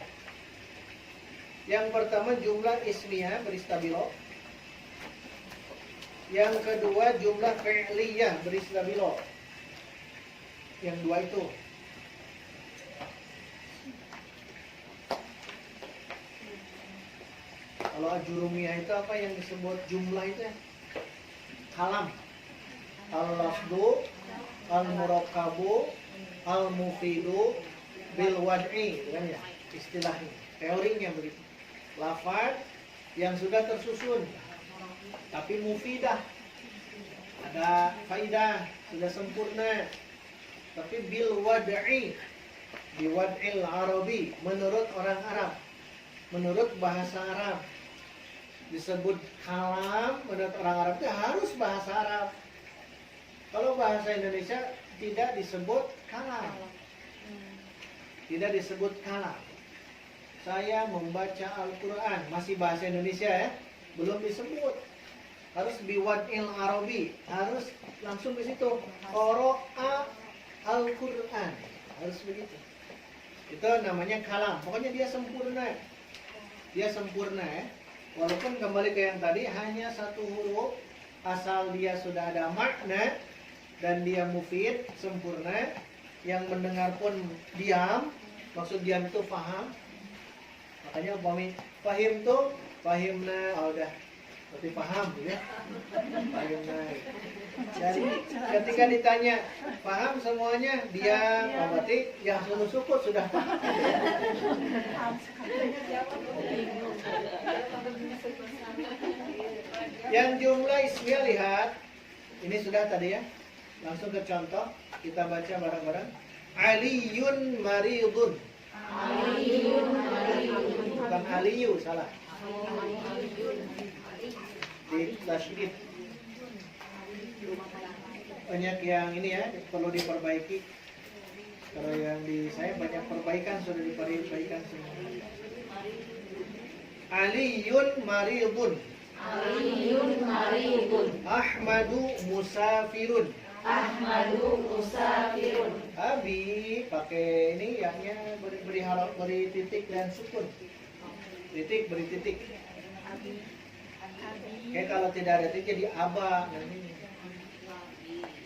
[SPEAKER 1] Yang pertama jumlah ismiyah beristabilo. Yang kedua jumlah fi'liyah beristabilo. Yang dua itu. Kalau ajurumiyah itu apa yang disebut jumlah itu ya? Kalam. Al-lafdu, al-murakkabu, al-mufidu, bil wad'i, kan ya? Istilahnya, teorinya begitu. Lafaz yang sudah tersusun, tapi mufidah, ada faidah, sudah sempurna, tapi bil wad'i, di wad'il arabi, menurut orang Arab, menurut bahasa Arab. Disebut kalam, menurut orang Arab itu harus bahasa Arab. Kalau bahasa Indonesia tidak disebut kalam. Tidak disebut kalam. Saya membaca Al-Quran, masih bahasa Indonesia ya, belum disebut. Harus biwad'il arabi, harus langsung ke situ. Qara'a Al-Quran, harus begitu. Itu namanya kalam. Pokoknya dia sempurna. Dia sempurna ya. Walaupun kembali ke yang tadi hanya satu huruf, asal dia sudah ada makna dan dia mufid, sempurna. Yang mendengar pun diam, maksud diam itu paham. Makanya umpami fahim tuh, fahimna, udah berarti paham ya. Fahimna. Dan ketika ditanya paham semuanya, dia berarti yang sukut sudah paham. Yang jumlah ismiyah lihat, ini sudah tadi ya. Langsung ke contoh, kita baca bareng-bareng. Aliyun maridun.
[SPEAKER 2] Aliyun maridun.
[SPEAKER 1] Bukan aliyu, salah. Di tasydid. Banyak yang ini ya, perlu diperbaiki. Kalau yang di saya banyak perbaikan, sudah diperbaikan semua. Aliyun maridun.
[SPEAKER 2] Aliyun maridun.
[SPEAKER 1] Ahmadu musafirun.
[SPEAKER 2] Ahmadu musafirun.
[SPEAKER 1] Abi pakai ini yaknya beri titik dan sukun. Titik beri titik. Oke, kalau tidak ada titik jadi aba.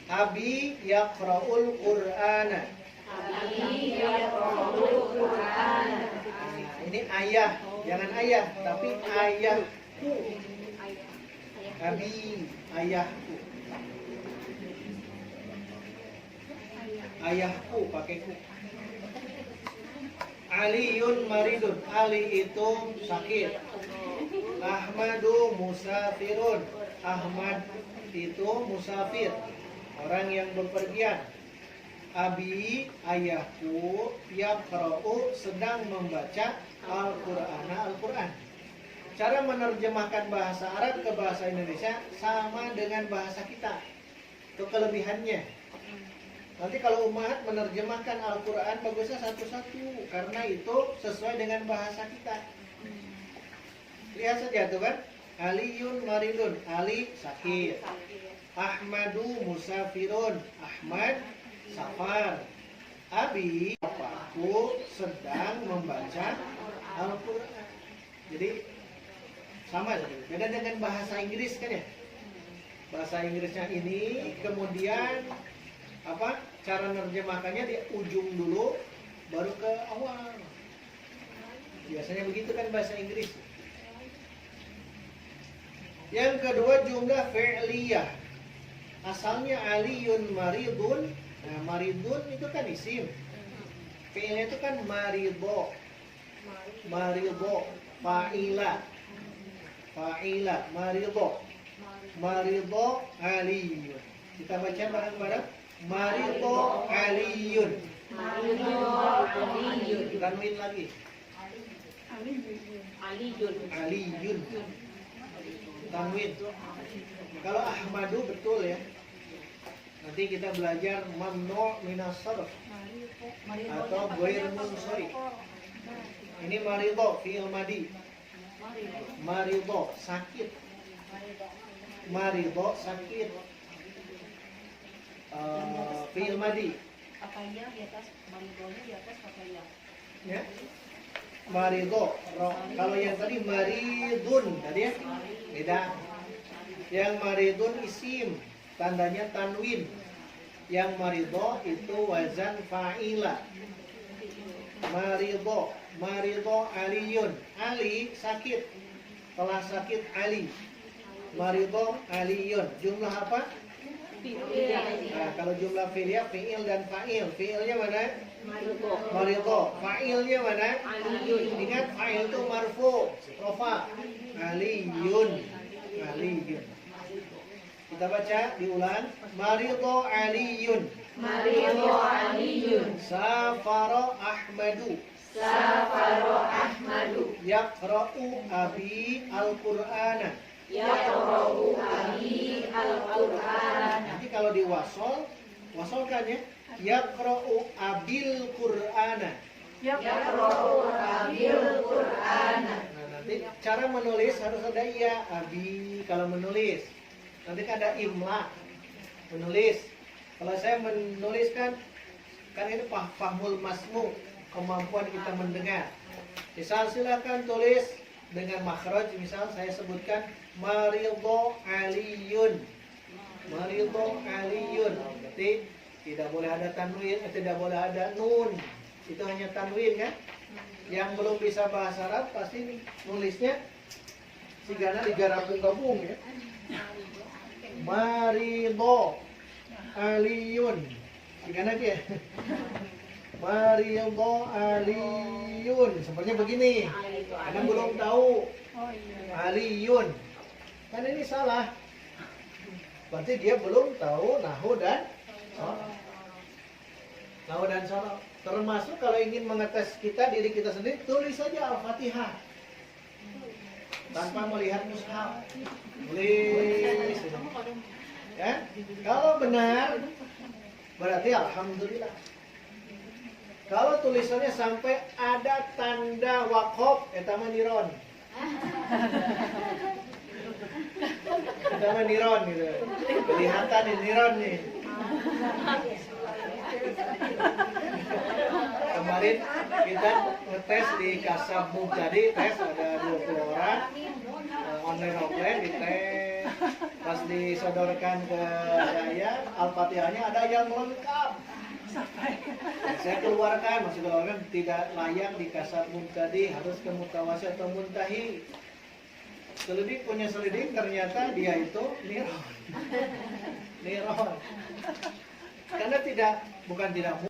[SPEAKER 1] Abi yaqra'ul Qur'ana.
[SPEAKER 2] Abi yaqra'ul Qur'ana.
[SPEAKER 1] Nah, ini ayah, jangan ayah, tapi ayahku. Abi, ayahku. Ayahku pakai ku. Aliun maridun. Ali itu sakit. Ahmadu musafirun. Ahmad itu musafir, orang yang bepergian. Abi, ayahku, yaqra'u, sedang membaca Al-Quran. Cara menerjemahkan bahasa Arab ke bahasa Indonesia sama dengan bahasa kita. Itu kelebihannya. Nanti kalau umat menerjemahkan Al-Quran bagusnya satu-satu, karena itu sesuai dengan bahasa kita. Lihat saja tuh kan, Aliun maridun, Ali sakit. Ahmadu musafirun, Ahmad safar. Abi, bapakku sedang membaca Al-Quran. Jadi sama saja. Beda dengan bahasa Inggris kan ya. Bahasa Inggrisnya ini kemudian apa? Cara menerjemahkannya di ujung dulu, baru ke awal. Biasanya begitu kan bahasa Inggris. Yang kedua jumlah fi'liyah. Asalnya aliyun maridun. Nah, maridun itu kan isim. Fi'ilnya itu kan marido. Marido, fa'ila. Fa'ila, marido. Marido aliyun. Kita baca bareng-bareng. Marido aliyun.
[SPEAKER 2] Marido aliyun.
[SPEAKER 1] Tanwin lagi.
[SPEAKER 2] Aliyun.
[SPEAKER 1] Aliyun. Tanwin. Kalau Ahmadu betul ya. Nanti kita belajar mamnu minas sarf atau ghair munsharif. Ini marido fi'il madi. Marido sakit. Marido sakit. Fi'il madi.
[SPEAKER 2] Papaya di atas, maridonya di atas papaya.
[SPEAKER 1] Ya. Marido. Kalau yang tadi maridun tadi ya. Beda. Yang maridun isim, tandanya tanwin. Yang marido itu wazan fa'ila. Marido, marido aliyun. Ali sakit. Telah sakit Ali. Marido aliyun. Jumlah apa? Nah, kalau jumlah fi'il, fi'il dan fa'il. Fi'ilnya mana? Marido. Fa'ilnya mana?
[SPEAKER 2] Aliyun.
[SPEAKER 1] Ingat fa'il itu marfu, rofa. Aliyun. Aliyun. Kita baca diulang. Marido aliyun.
[SPEAKER 2] Marido aliyun.
[SPEAKER 1] Safaro Ahmadu.
[SPEAKER 2] Safaro Ahmadu.
[SPEAKER 1] Yaqra'u abi al-Qur'ana.
[SPEAKER 2] Yaqra'u abi al-Qur'an.
[SPEAKER 1] Nanti kalau di wasolkan ya. Yaqra'u abil Qur'ana.
[SPEAKER 2] Yaqra'u abil Qur'an.
[SPEAKER 1] Nah, nanti cara menulis harus ada iya, abi kalau menulis. Nanti ada imla menulis. Kalau saya menuliskan kan ini fahmul masmu, kemampuan kita mendengar. Misal silakan tulis dengan makhraj, misal saya sebutkan marido aliyun. Marido aliyun. Berarti tidak boleh ada tanwin, tidak boleh ada nun. Itu hanya tanwin kan? Yang belum bisa bahasa Arab pasti nulisnya sigana digabung-gabung ya. Marido aliyun. Sigana ya. Marido aliyun. Sepertinya begini. Anda belum tahu. Aliyun. Kan ini salah. Berarti dia belum tahu nahu dan soraf. Nahu dan soraf. Termasuk kalau ingin mengetes diri kita sendiri, tulis saja Al-Fatihah. Tanpa melihat mushaf. Tulis. Ya? Kalau benar, berarti alhamdulillah. Kalau tulisannya sampai ada tanda wakof, etama niron. Etama niron gitu. Kelihatan nih niron nih. Kemarin kita ngetes di Kasab Mubtadi, tes ada 20 orang, online offline dites, pas disodorkan ke saya, Al-Fatihahnya ada yang lengkap. Saya keluarkan, maksud keluarkan tidak layak di Kasab Mubtadi, harus ke Mutawasi atau Muntahi. Selidik punya selidik, ternyata dia itu niron. Karena bukan tidak